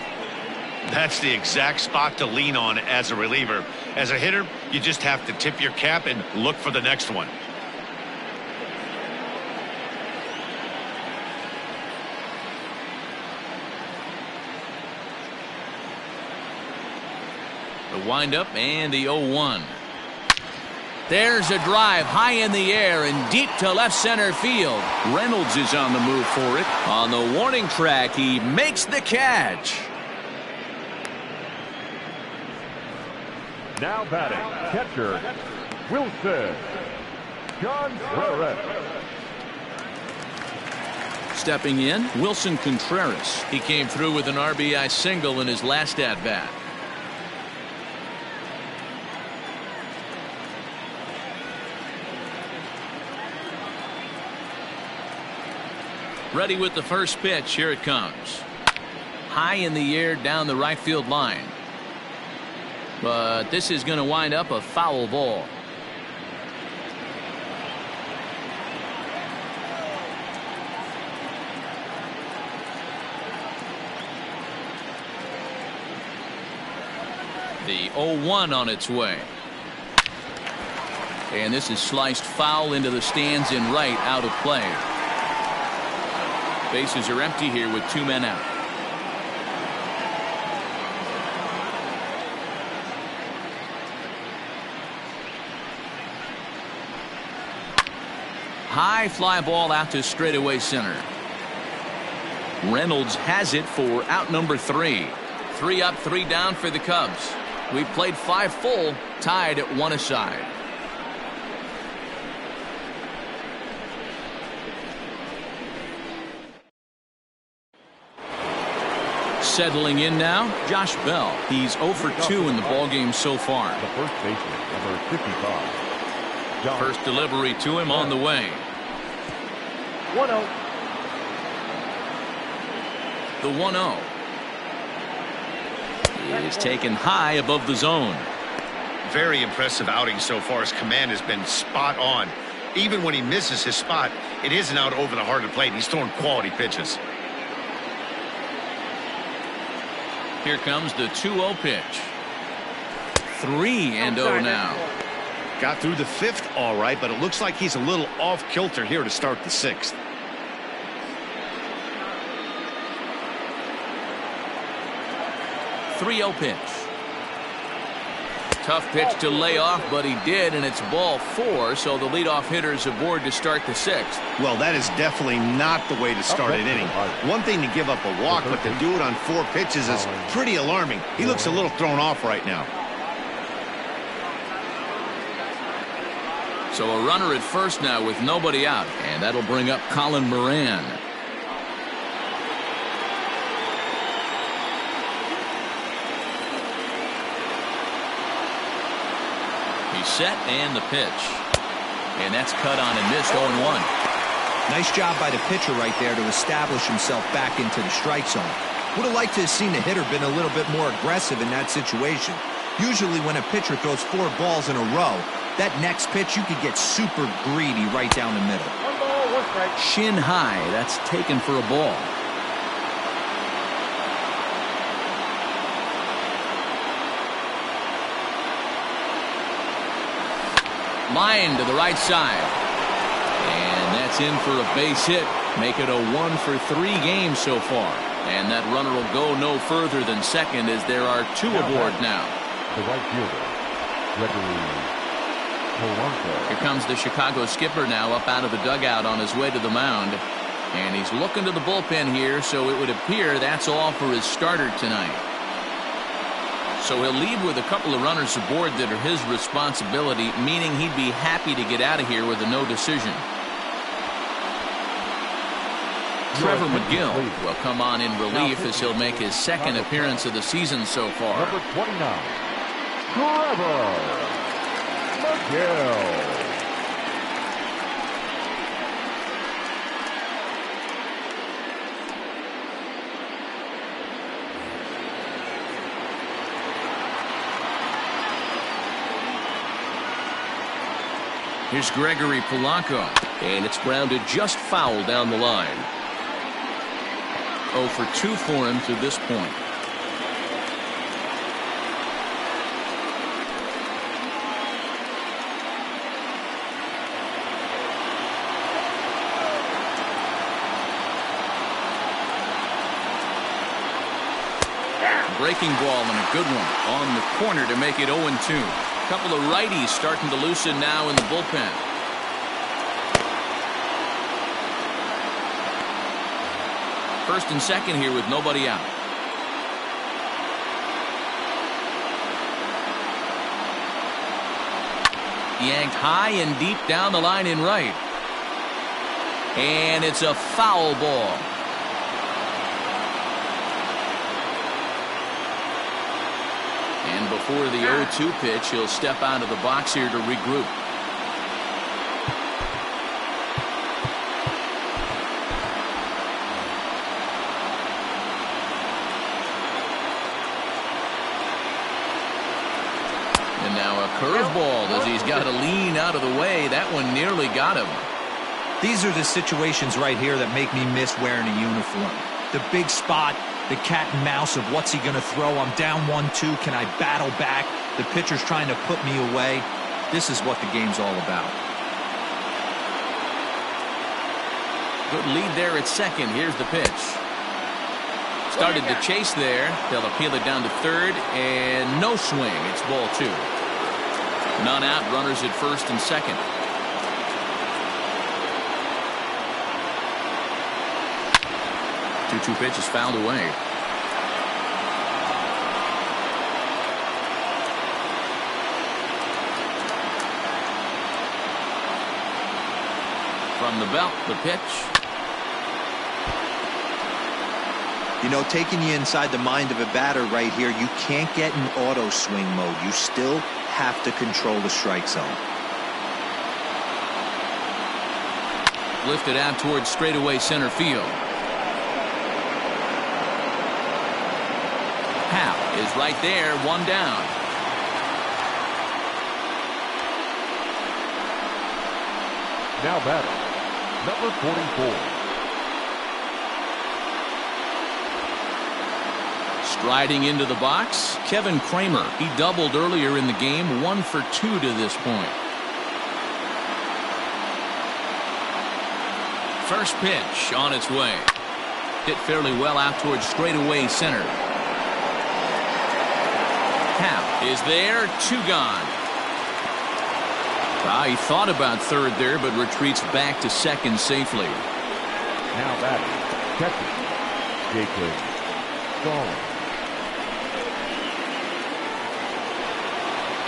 That's the exact spot to lean on as a reliever. As a hitter, you just have to tip your cap and look for the next one. The windup and the 0-1. There's a drive high in the air and deep to left center field. Reynolds is on the move for it. On the warning track, he makes the catch. Now batting, catcher, Willson Contreras. Stepping in, Willson Contreras. He came through with an RBI single in his last at-bat. Ready with the first pitch. Here it comes. High in the air down the right field line. But this is going to wind up a foul ball. The 0-1 on its way. And this is sliced foul into the stands in right, out of play. Bases are empty here with 2 men out. High fly ball out to straightaway center. Reynolds has it for out number 3. 3 up, 3 down for the Cubs. We've played 5 full, tied at 1 aside. Settling in now, Josh Bell. He's 0 for 2 in the ballgame so far. The first baseman, number 55. John. First delivery to him on the way. 1-0. The 1-0 is taken high above the zone. Very impressive outing so far. His command has been spot on. Even when he misses his spot, it isn't out over the heart of the plate. He's throwing quality pitches. Here comes the 2-0 pitch. 3-0 now. Got through the 5th all right, but it looks like he's a little off kilter here to start the 6th. .30 pitch. Tough pitch to lay off, but he did, and it's ball 4, so the leadoff hitter is aboard to start the 6th. Well, that is definitely not the way to start an inning. One thing to give up a walk, but to do it on 4 pitches is pretty alarming. He looks a little thrown off right now. So a runner at first now with nobody out, and that'll bring up Colin Moran. He's set and the pitch. And that's cut on and missed 0-1. Nice job by the pitcher right there to establish himself back into the strike zone. Would have liked to have seen the hitter been a little bit more aggressive in that situation. Usually when a pitcher throws 4 balls in a row, that next pitch you could get super greedy right down the middle. 1 ball, 1 strike. Shin high. That's taken for a ball. Line to the right side. And that's in for a base hit. Make it a 1-for-3 game so far. And that runner will go no further than second as there are 2 aboard now. The right fielder, Gregory Polanco. Here comes the Chicago skipper now up out of the dugout on his way to the mound. And he's looking to the bullpen here, so it would appear that's all for his starter tonight. So he'll leave with a couple of runners aboard that are his responsibility, meaning he'd be happy to get out of here with a no decision. Trevor McGill will come on in relief as he'll make his second appearance of the season so far. Number 29, Trevor McGill. Here's Gregory Polanco. And it's grounded just foul down the line. 0 for 2 for him to this point. Breaking ball and a good one on the corner to make it 0-2. Couple of righties starting to loosen now in the bullpen. First and second here with nobody out. Yanked high and deep down the line in right. And it's a foul ball. And before the 0-2 pitch, he'll step out of the box here to regroup. And now a curveball as he's got to lean out of the way. That one nearly got him. These are the situations right here that make me miss wearing a uniform. The big spot, the cat and mouse of what's he going to throw. I'm down 1-2. Can I battle back? The pitcher's trying to put me away. This is what the game's all about. Good lead there at second. Here's the pitch. Started to chase there. They'll appeal it down to third, and no swing. It's ball 2. None out. Runners at first and second. Two pitch is fouled away. From the belt, the pitch. You know, taking you inside the mind of a batter right here, you can't get in auto swing mode. You still have to control the strike zone. Lifted out towards straightaway center field. Hal is right there, 1 down. Now batting, number 44. Striding into the box, Kevin Kramer. He doubled earlier in the game, 1 for 2 to this point. First pitch on its way. Hit fairly well out towards straightaway center. Hal is there, 2 gone. He thought about third there, but retreats back to second safely. Now batting, catcher, Jacob Stallings.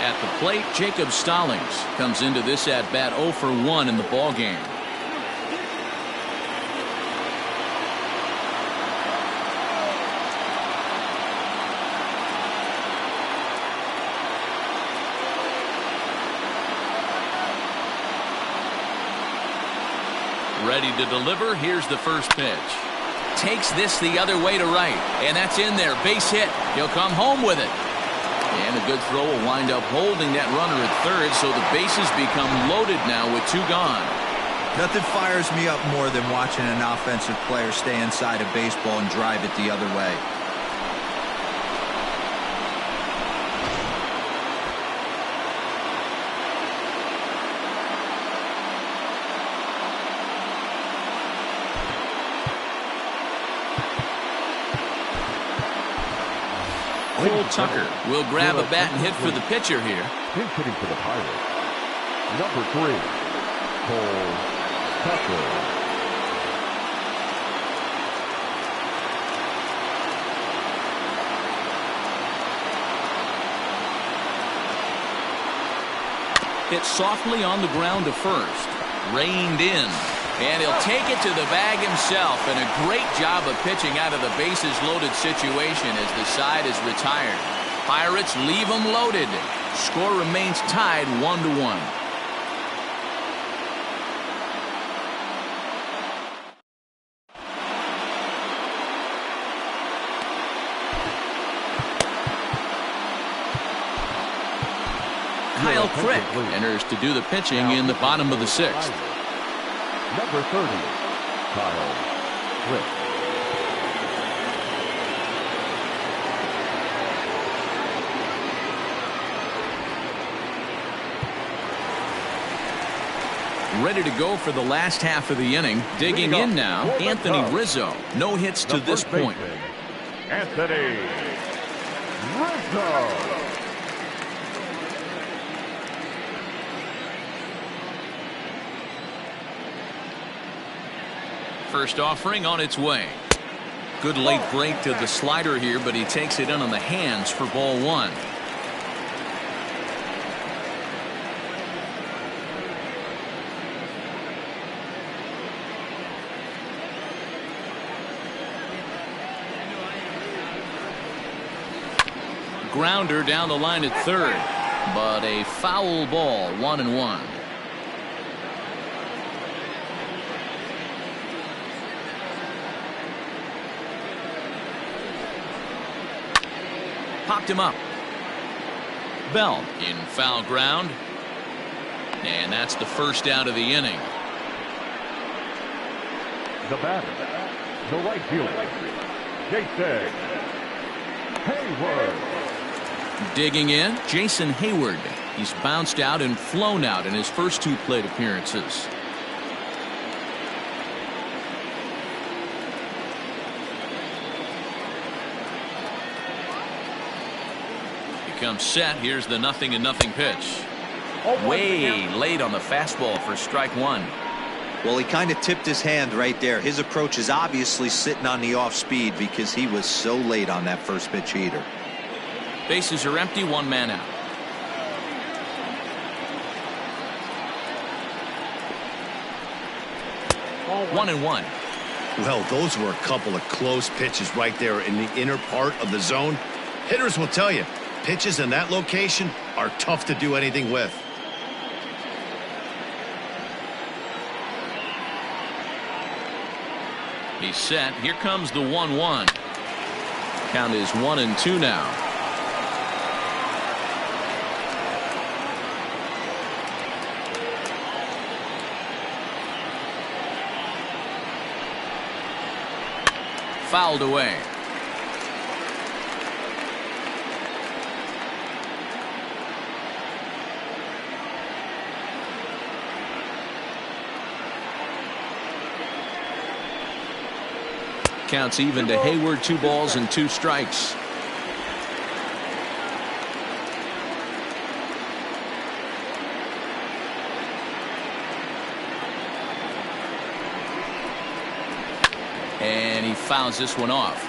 At the plate, Jacob Stallings comes into this at bat 0 for 1 in the ball game. Ready to deliver. Here's the first pitch. Takes this the other way to right, and that's in there. Base hit. He'll come home with it. And a good throw will wind up holding that runner at third, so the bases become loaded now with 2 gone. Nothing fires me up more than watching an offensive player stay inside a baseball and drive it the other way. Cole Tucker will grab a bat and hit for the pitcher here. Pinch hitting for the Pirates. Number 3, Cole Tucker. Hit softly on the ground to first. Reined in. And he'll take it to the bag himself. And a great job of pitching out of the bases loaded situation as the side is retired. Pirates leave them loaded. Score remains tied 1-1. Kyle Crick enters to do the pitching in the bottom of the 6th. Number 30, Kyle Crick. Ready to go for the last half of the inning. Digging in now, Anthony Rizzo. No hits to this point. Anthony Rizzo. First offering on its way. Good late break to the slider here, but he takes it in on the hands for ball 1. Grounder down the line at third, but a foul ball, 1-1. Popped him up. Bell in foul ground. And that's the first out of the inning. The batter, the right fielder, Jason Hayward. Digging in, Jason Hayward. He's bounced out and flown out in his first 2 plate appearances. Comes set. Here's the 0-0 pitch. Way late on the fastball for strike 1. Well, he kind of tipped his hand right there. His approach is obviously sitting on the off speed because he was so late on that first pitch heater. Bases are empty, 1 man out. One and one. Well, those were a couple of close pitches right there in the inner part of the zone. Hitters will tell you, pitches in that location are tough to do anything with. He's set. Here comes the 1-1. Count is 1-2 now. Fouled away. Counts even to Hayward. 2 balls and 2 strikes. And he fouls this one off.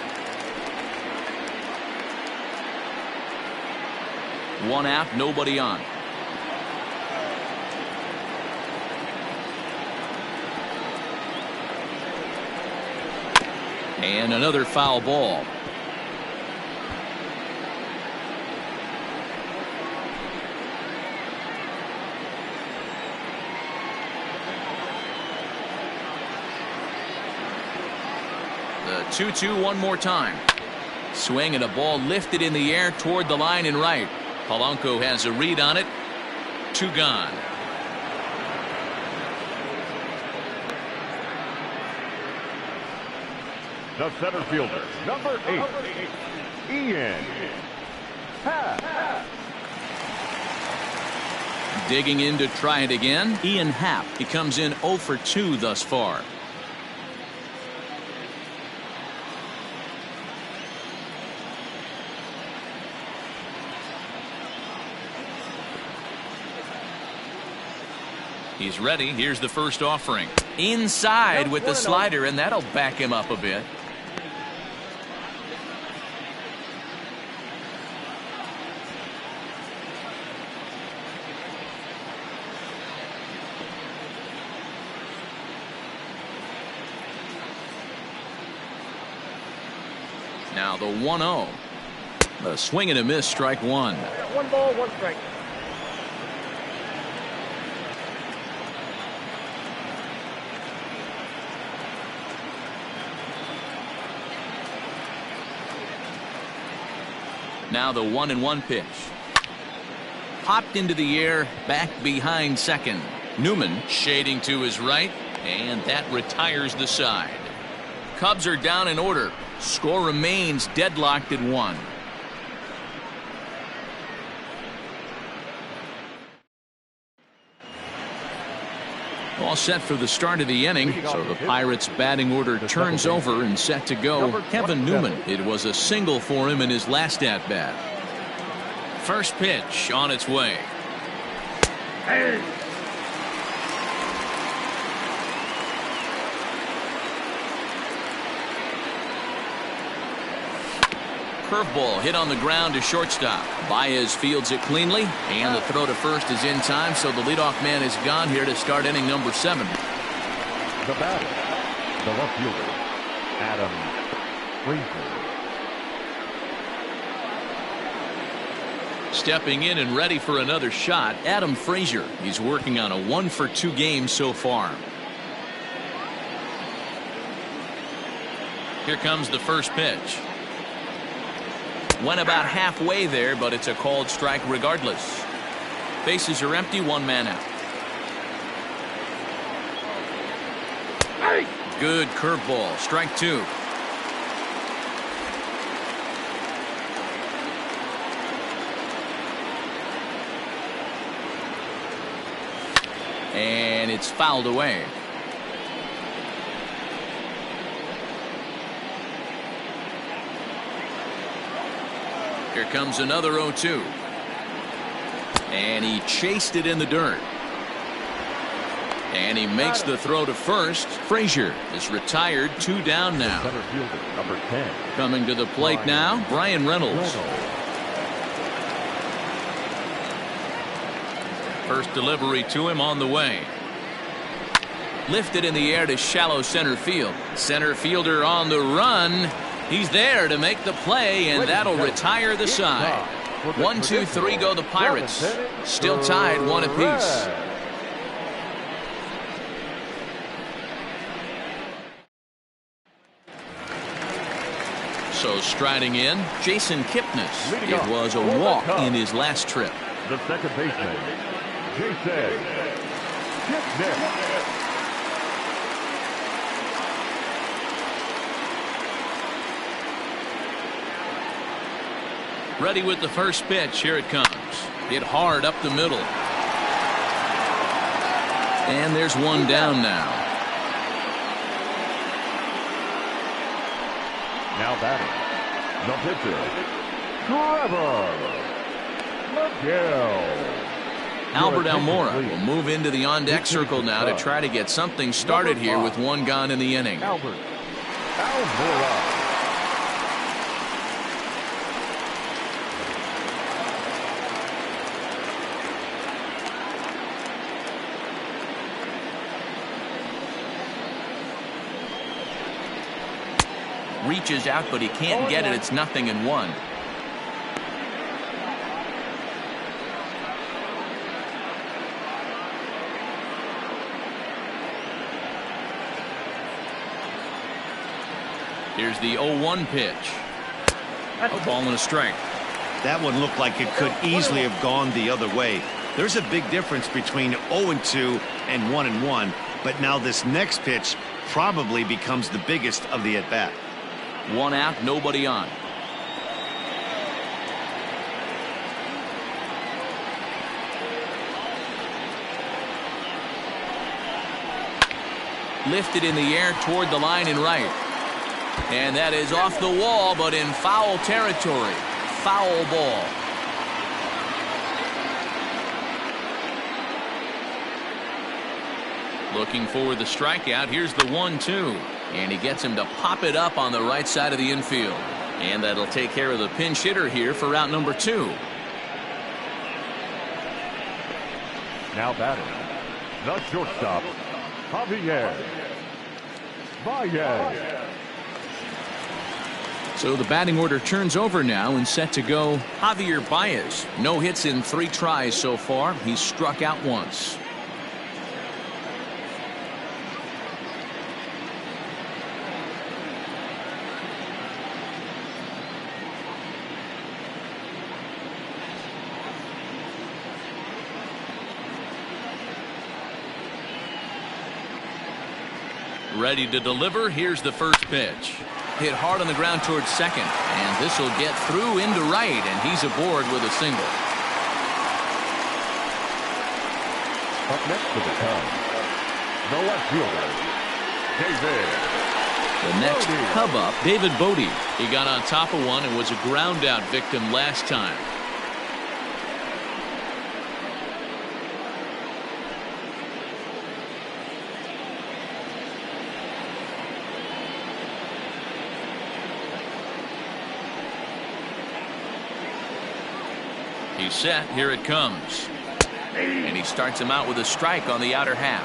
1 out, nobody on. And another foul ball. The 2-2 one more time. Swing and a ball lifted in the air toward the line and right. Polanco has a read on it. 2 gone. The center fielder, number 8, Ian Happ. Digging in to try it again, Ian Happ. He comes in 0 for 2 thus far. He's ready. Here's the first offering. Inside with the slider, and that'll back him up a bit. Now the 1-0. A swing and a miss, strike one. 1 ball, 1 strike. Now the 1-1 pitch. Popped into the air, back behind second. Newman shading to his right, and that retires the side. Cubs are down in order. Score remains deadlocked at 1. All set for the start of the inning, so the Pirates batting order turns over and set to go. Kevin Newman, it was a single for him in his last at-bat. First pitch on its way. Hey. Curveball hit on the ground to shortstop. Baez fields it cleanly, and the throw to first is in time, so the leadoff man is gone here to start inning number 7. The batter, the left fielder, Adam Frazier. Stepping in and ready for another shot, Adam Frazier. He's working on a 1-for-2 game so far. Here comes the first pitch. Went about halfway there, but it's a called strike regardless. Bases are empty, 1 man out. Good curveball, strike 2. And it's fouled away. Here comes another 0-2. And he chased it in the dirt. And he makes the throw to first. Frazier is retired, 2 down now. Center fielder, number 10. Coming to the plate now, Brian Reynolds. First delivery to him on the way. Lifted in the air to shallow center field. Center fielder on the run. He's there to make the play, and that'll retire the side. 1, 2, 3 go the Pirates. Still tied 1 apiece. So striding in, Jason Kipnis. It was a walk in his last trip. The second baseman, Jason Kipnis. Ready with the first pitch. Here it comes. Hit hard up the middle. And there's 1 down now. Now batting, the pitcher, Trevor Megill. Albert Almora will move into the on-deck circle now to try to get something started here with 1 gone in the inning. Albert Almora. Reaches out, but he can't get it. It's 0-1. Here's the 0-1 pitch. A ball and a strike. That one looked like it could easily have gone the other way. There's a big difference between 0-2 and 1-1, but now this next pitch probably becomes the biggest of the at-bat. 1 out, nobody on. Lifted in the air toward the line and right. And that is off the wall, but in foul territory. Foul ball. Looking for the strikeout. Here's the 1-2. And he gets him to pop it up on the right side of the infield. And that'll take care of the pinch hitter here for out number 2. Now batting, the shortstop, Javier Baez. So the batting order turns over now and set to go Javier Baez. No hits in 3 tries so far. He's struck out once. Ready to deliver. Here's the first pitch. Hit hard on the ground towards second, and this will get through into right, and he's aboard with a single. Up next to the Cubs, the left fielder, David. The next Cub up, David Bodie. He got on top of one and was a ground out victim last time. He's set. Here it comes. And he starts him out with a strike on the outer half.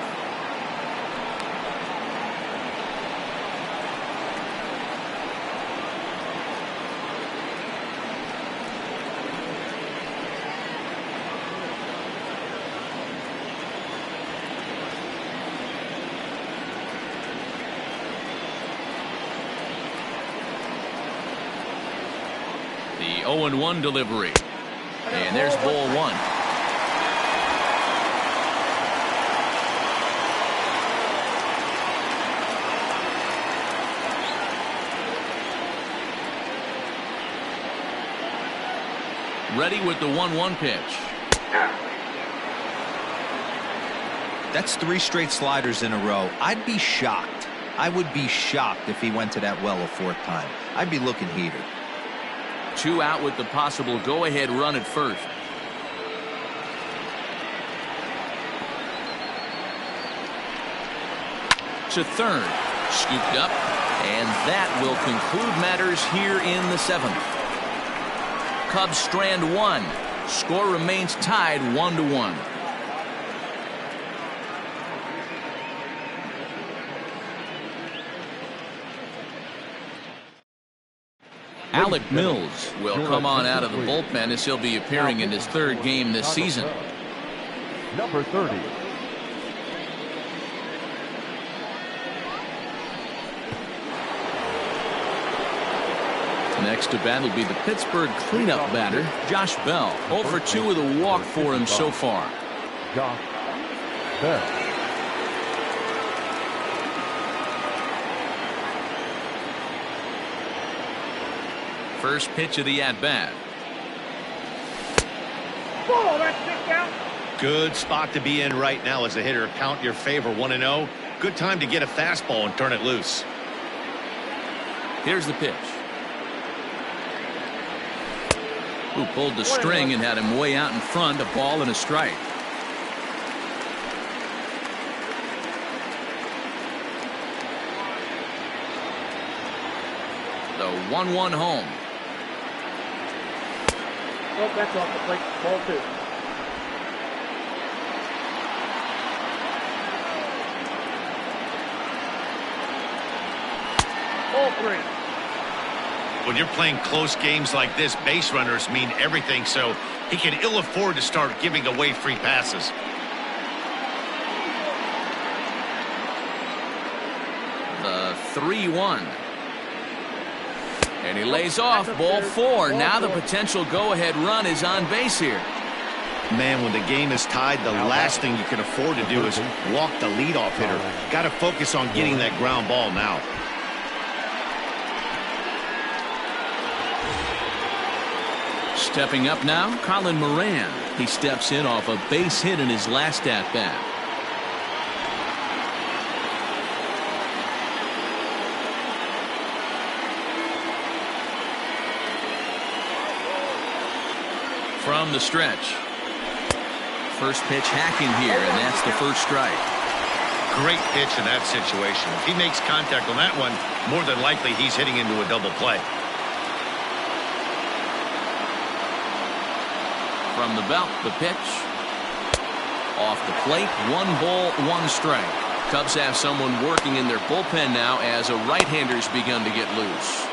The 0-1 delivery. And there's ball 1. Ready with the 1-1 pitch. That's 3 straight sliders in a row. I'd be shocked. I would be shocked if he went to that well a 4th time. I'd be looking heated. 2 out with the possible go-ahead run at first. To third. Scooped up. And that will conclude matters here in the 7th. Cubs strand 1. Score remains tied 1-1. Alec Mills will come on out of the bullpen as he'll be appearing in his 3rd game this season. Number 30. Next to bat will be the Pittsburgh cleanup batter, Josh Bell. 0 for 2 with a walk for him so far. Josh Bell. First pitch of the at-bat. Ball, that's 6 out. Good spot to be in right now as a hitter. Count your favor 1-0. Good time to get a fastball and turn it loose. Here's the pitch. Who pulled the string and had him way out in front, a ball and a strike. The 1-1 home. Oh, that's off the plate. Ball 2. Ball 3. When you're playing close games like this, base runners mean everything, so he can ill afford to start giving away free passes. The 3-1. And he lays off, ball 4. Now the potential go-ahead run is on base here. Man, when the game is tied, the last thing you can afford to do is walk the leadoff hitter. Got to focus on getting that ground ball now. Stepping up now, Colin Moran. He steps in off a base hit in his last at-bat. From the stretch. First pitch hacking here, and that's the first strike. Great pitch in that situation. If he makes contact on that one, more than likely he's hitting into a double play. From the belt, the pitch. Off the plate, 1 ball, 1 strike. Cubs have someone working in their bullpen now as a right-hander's begun to get loose.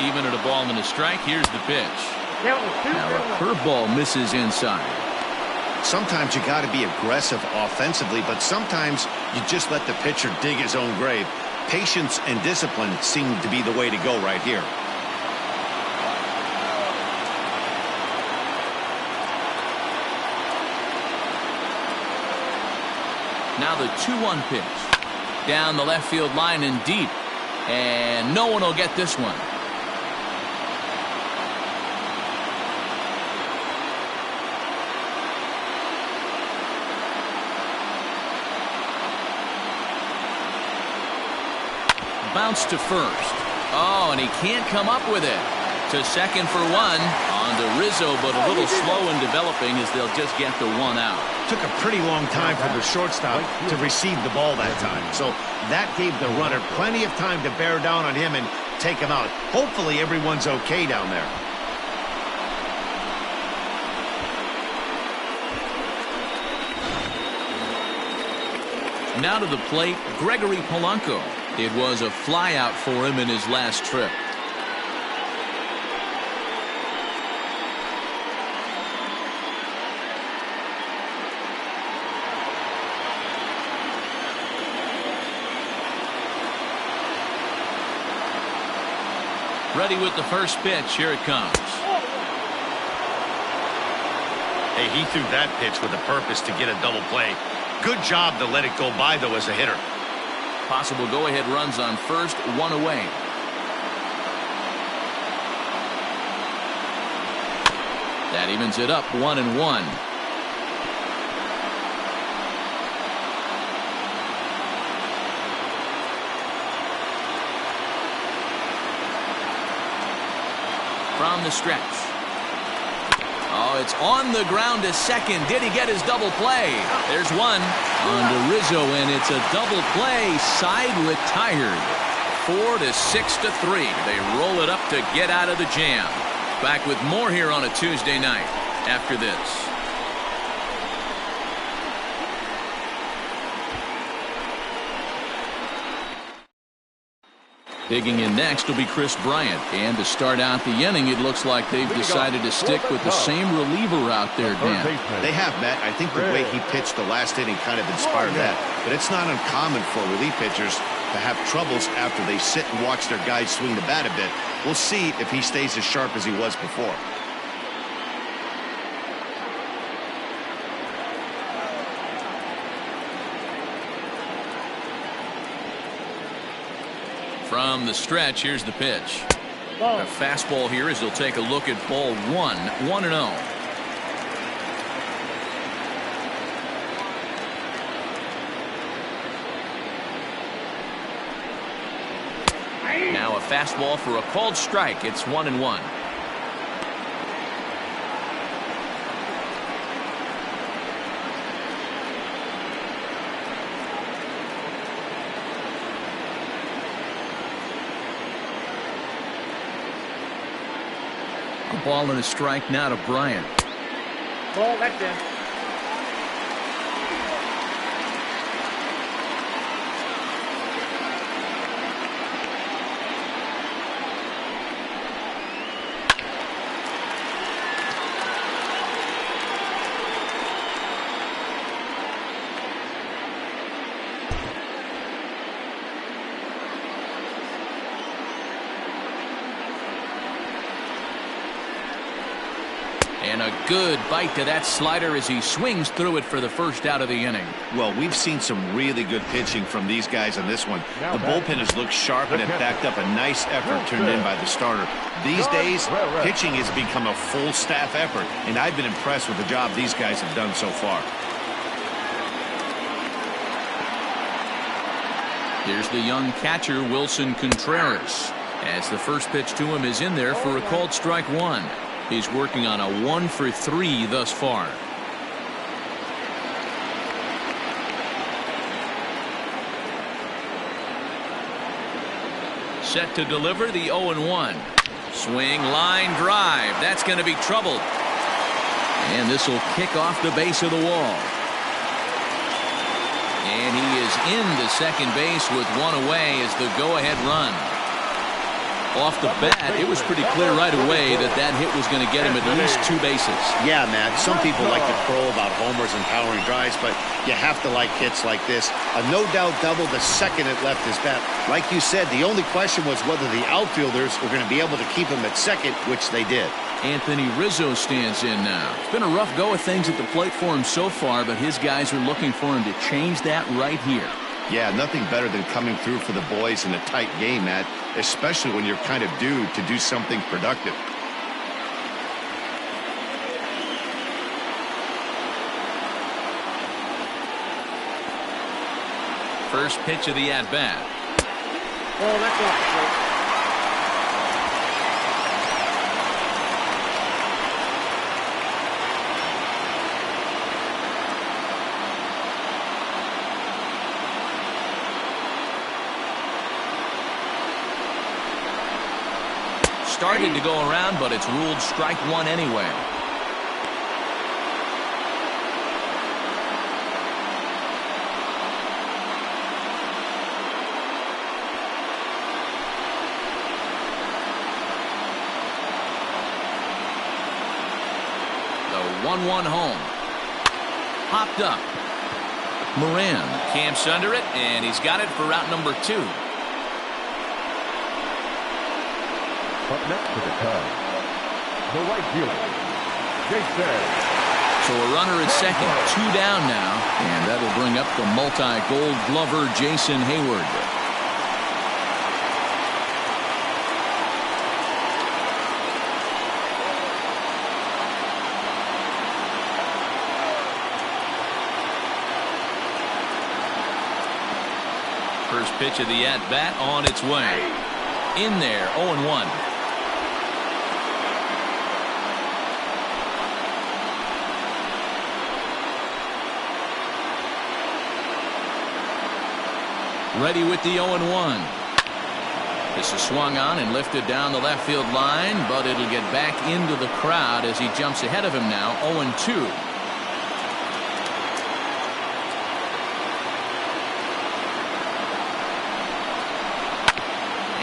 Even at a ball and a strike, here's the pitch. Now a curveball misses inside. Sometimes you got to be aggressive offensively, but sometimes you just let the pitcher dig his own grave. Patience and discipline seem to be the way to go right here. Now the 2-1 pitch. Down the left field line and deep. And no one will get this one. Bounce to first. Oh, and he can't come up with it. To second for 1. On to Rizzo, but a little slow in developing as they'll just get the 1 out. Took a pretty long time for the shortstop to receive the ball that time. So that gave the runner plenty of time to bear down on him and take him out. Hopefully everyone's okay down there. Now to the plate, Gregory Polanco. It was a flyout for him in his last trip. Ready with the first pitch. Here it comes. Hey, he threw that pitch with a purpose to get a double play. Good job to let it go by, though, as a hitter. Possible go-ahead runs on first, 1 away. That evens it up, 1-1. From the stretch. Oh, it's on the ground to second. Did he get his double play? There's 1. On to Rizzo, and it's a double play. Side retired. 4-6-3. They roll it up to get out of the jam. Back with more here on a Tuesday night after this. Digging in next will be Chris Bryant. And to start out the inning, it looks like they've decided to stick with the same reliever out there, Dan. They have, Matt. I think the way he pitched the last inning kind of inspired that. But it's not uncommon for relief pitchers to have troubles after they sit and watch their guys swing the bat a bit. We'll see if he stays as sharp as he was before. From the stretch, here's the pitch. A fastball here as he'll take a look at ball 1, 1-0. Now a fastball for a called strike. It's 1-1. A ball and a strike now to Bryant. Ball, that's in. And a good bite to that slider as he swings through it for the first out of the inning. Well, we've seen some really good pitching from these guys on this one. The bullpen has looked sharp and it backed up a nice effort turned in by the starter. These days, pitching has become a full staff effort, and I've been impressed with the job these guys have done so far. Here's the young catcher, Wilson Contreras, as the first pitch to him is in there for a called strike one. He's working on a 1-for-3 thus far. Set to deliver the 0-1. Swing, line drive. That's going to be trouble. And this will kick off the base of the wall. And he is into second base with one away as the go-ahead run. Off the bat, it was pretty clear right away that that hit was going to get him at least 2 bases. Yeah, Matt, some people like to crow about homers and powering drives, but you have to like hits like this. A no-doubt double the second it left his bat. Like you said, the only question was whether the outfielders were going to be able to keep him at second, which they did. Anthony Rizzo stands in now. It's been a rough go of things at the plate for him so far, but his guys are looking for him to change that right here. Yeah, nothing better than coming through for the boys in a tight game, Matt, especially when you're kind of due to do something productive. First pitch of the at-bat. Oh, that's off the plate. Started to go around, but it's ruled strike one anyway. The 1-1 home. Popped up. Moran camps under it, and he's got it for route number 2. Up next to the Cubs, the right fielder, Jason. So a runner at second, 2 down now, and that'll bring up the multi-gold glover Jason Hayward. First pitch of the at-bat on its way. In there, 0-1. Ready with the 0-1. This is swung on and lifted down the left field line, but it'll get back into the crowd as he jumps ahead of him now, 0-2.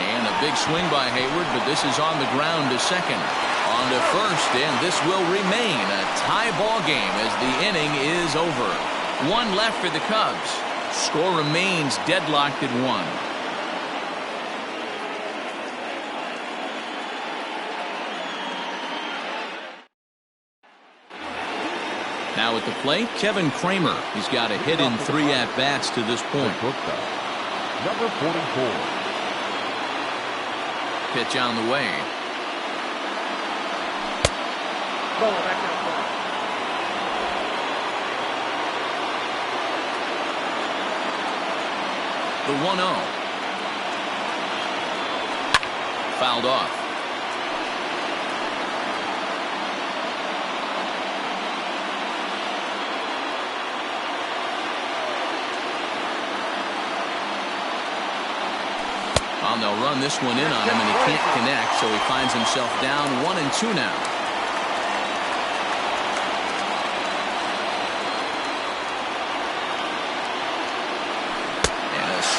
And a big swing by Hayward, but this is on the ground to second. On to first, and this will remain a tie ball game as the inning is over. 1 left for the Cubs. Score remains deadlocked at 1. Now at the plate, Kevin Kramer. He's got a hit in 3 at-bats to this point. Number 44. Pitch on the way. Ball back down. The 1-0. Fouled off. And they'll run this one in on him, and he can't connect, so he finds himself down 1-2 now.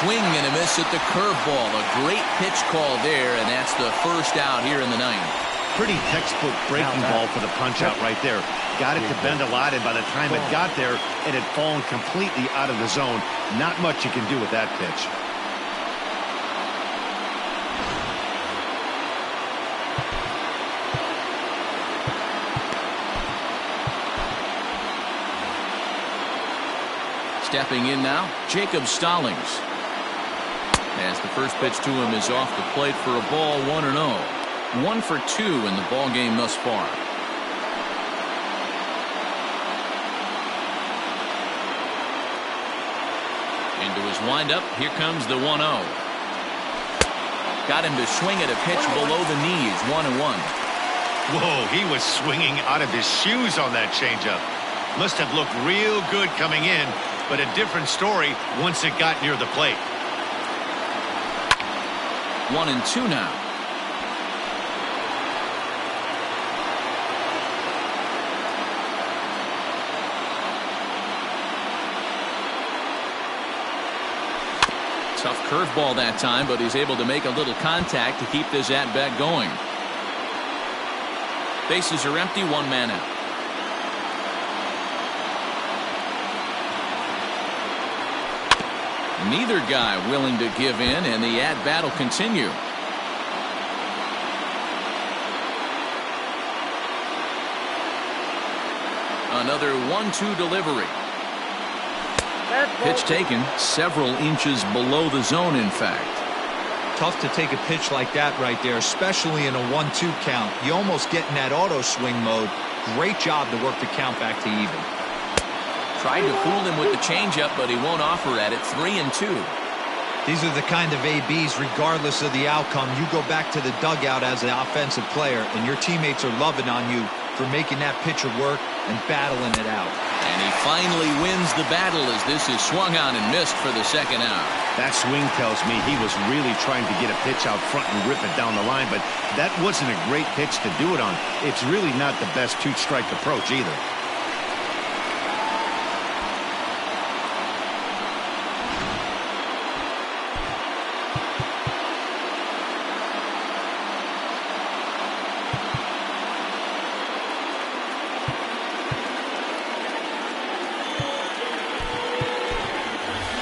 Swing and a miss at the curveball. A great pitch call there, and that's the first out here in the 9th. Pretty textbook breaking ball for the punch out right there. Got it to bend a lot, and by the time it got there, it had fallen completely out of the zone. Not much you can do with that pitch. Stepping in now, Jacob Stallings. As the first pitch to him is off the plate for a ball, 1-0. 1 for 2 in the ball game thus far. Into his windup. Here comes the 1-0. Got him to swing at a pitch below the knees. 1-1. Whoa, he was swinging out of his shoes on that changeup. Must have looked real good coming in, but a different story once it got near the plate. 1-2 now. Tough curveball that time, but he's able to make a little contact to keep this at-bat going. Bases are empty, one man out. Neither guy willing to give in, and the at-bat will continue. Another 1-2 delivery. Pitch taken several inches below the zone, in fact. Tough to take a pitch like that right there, especially in a 1-2 count. You almost get in that auto swing mode. Great job to work the count back to even. Tried to fool him with the changeup, but he won't offer at it. 3-2. These are the kind of ABs, regardless of the outcome. You go back to the dugout as an offensive player, and your teammates are loving on you for making that pitcher work and battling it out. And he finally wins the battle as this is swung on and missed for the second out. That swing tells me he was really trying to get a pitch out front and rip it down the line, but that wasn't a great pitch to do it on. It's really not the best two-strike approach either.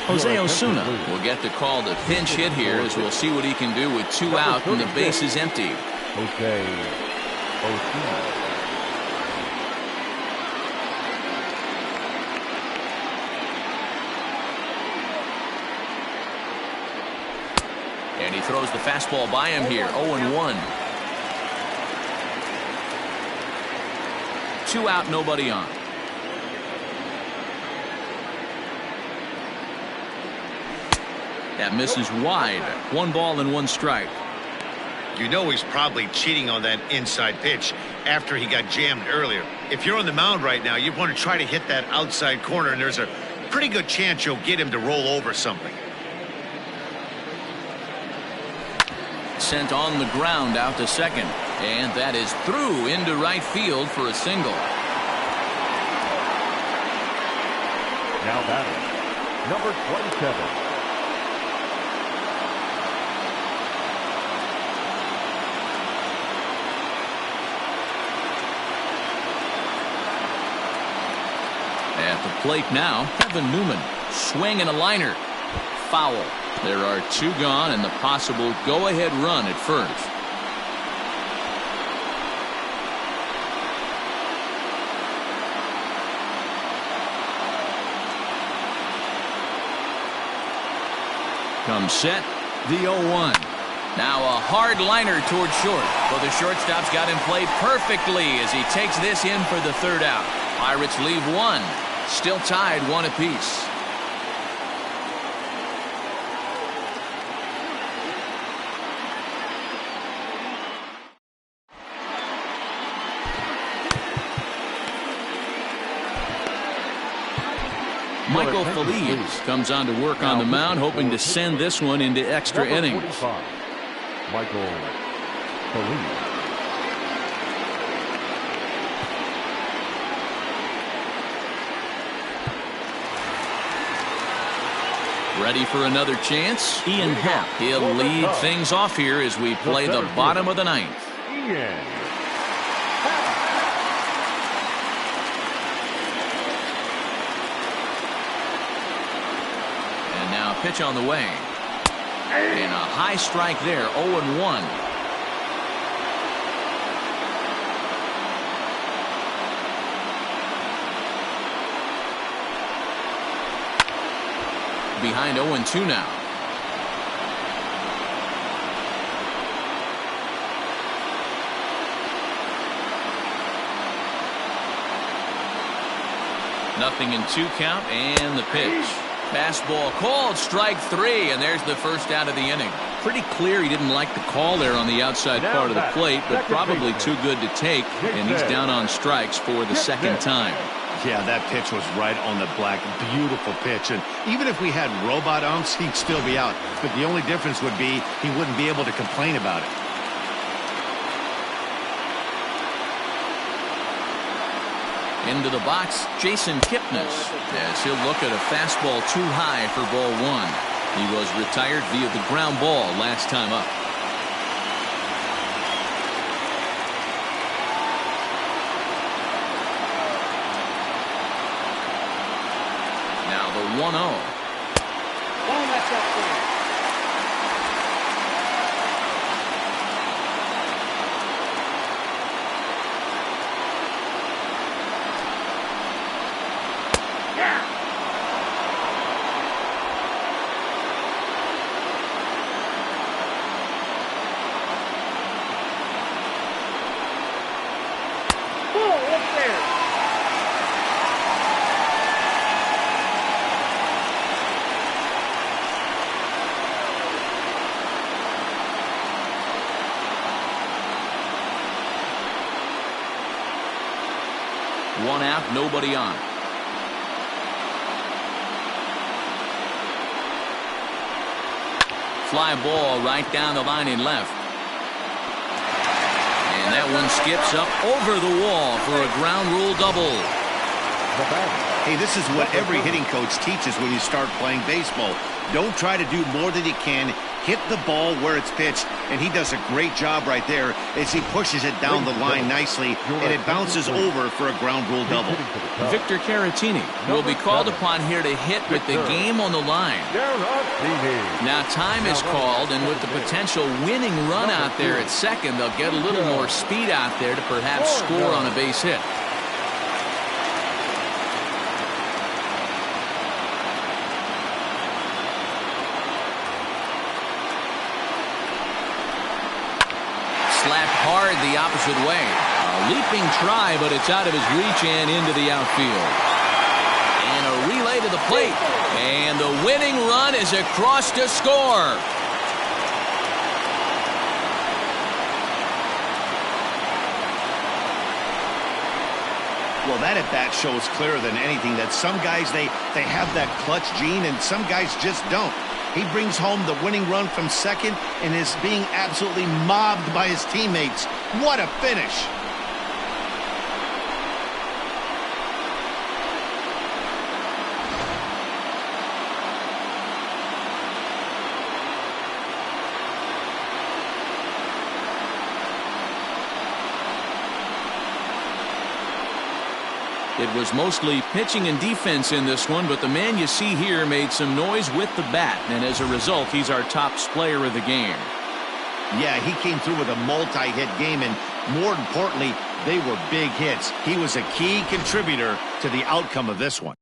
Jose Osuna will get the call to pinch hit here as we'll see what he can do with 2 out and the base is empty. Jose Osuna. And he throws the fastball by him here. 0-1. 2 out, nobody on. That misses wide. 1 ball and 1 strike. You know he's probably cheating on that inside pitch after he got jammed earlier. If you're on the mound right now, you want to try to hit that outside corner, and there's a pretty good chance you'll get him to roll over something. Sent on the ground out to second. And that is through into right field for a single. Now batting, number 27. At the plate now, Kevin Newman. Swing and a liner. Foul. There are 2 gone and the possible go-ahead run at first. Comes set. The 0-1. Now a hard liner toward short. Well, the shortstop's got him played perfectly as he takes this in for the 3rd out. Pirates leave 1. Still tied 1 apiece. Michael Feliz comes on to work on the mound, hoping to send this one into extra innings. Michael Feliz. Ready for another chance? Ian Happ. He'll lead things off here as we play the bottom of the 9th. Ian. And now pitch on the way. And a high strike there. 0-1. Behind 0-2 now. Nothing in 2 count and the pitch. Fastball called, strike 3, and there's the first out of the inning. Pretty clear he didn't like the call there on the outside part of the plate, but probably too good to take, and he's down on strikes for the second time. Yeah, that pitch was right on the black. Beautiful pitch. And even if we had robot umps, he'd still be out. But the only difference would be he wouldn't be able to complain about it. Into the box, Jason Kipnis, as he'll look at a fastball too high for ball 1. He was retired via the ground ball last time up. Now the 1-0. Ball left up there. One out, nobody on. Fly ball right down the line in left. And that one skips up over the wall for a ground rule double. Hey, this is what every hitting coach teaches when you start playing baseball. Don't try to do more than you can. Hit the ball where it's pitched, and he does a great job right there as he pushes it down the line nicely, and it bounces over for a ground rule double. Victor Caratini will be called upon here to hit with the game on the line. Now time is called, and with the potential winning run out there at second, they'll get a little more speed out there to perhaps score on a base hit. Slapped hard the opposite way. A leaping try, but it's out of his reach and into the outfield. And a relay to the plate. And the winning run is across to score. Well, that at bat shows clearer than anything that some guys, they have that clutch gene and some guys just don't. He brings home the winning run from second and is being absolutely mobbed by his teammates. What a finish. It was mostly pitching and defense in this one, but the man you see here made some noise with the bat, and as a result, he's our top player of the game. Yeah, he came through with a multi-hit game, and more importantly, they were big hits. He was a key contributor to the outcome of this one.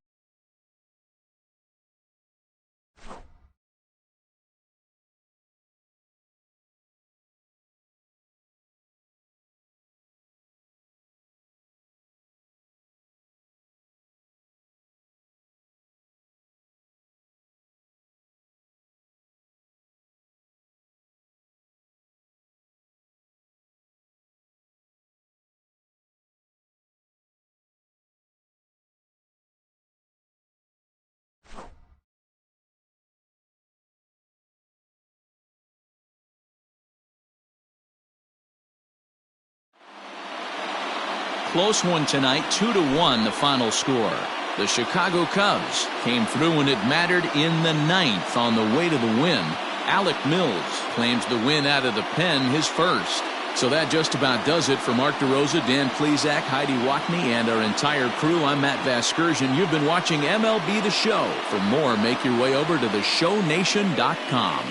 Close one tonight, 2-1 the final score. The Chicago Cubs came through when it mattered in the ninth on the way to the win. Alec Mills claims the win out of the pen, his first. So that just about does it for Mark DeRosa, Dan Plesac, Heidi Watney, and our entire crew. I'm Matt Vasgersian. You've been watching MLB The Show. For more, make your way over to theshownation.com.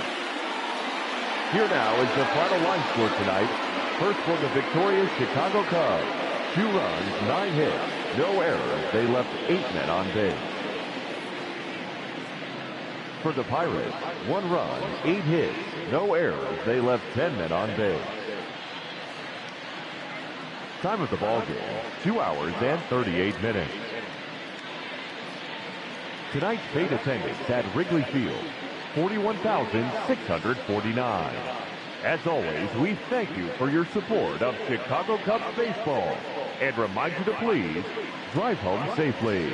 Here now is the final line score tonight. First for the victorious Chicago Cubs. 2 runs, 9 hits, no errors. They left 8 men on base. For the Pirates, 1 run, 8 hits, no errors. They left 10 men on base. Time of the ball game, 2 hours and 38 minutes. tonight's paid attendance at Wrigley Field, 41,649. As always, we thank you for your support of Chicago Cubs baseball and remind you to please drive home safely.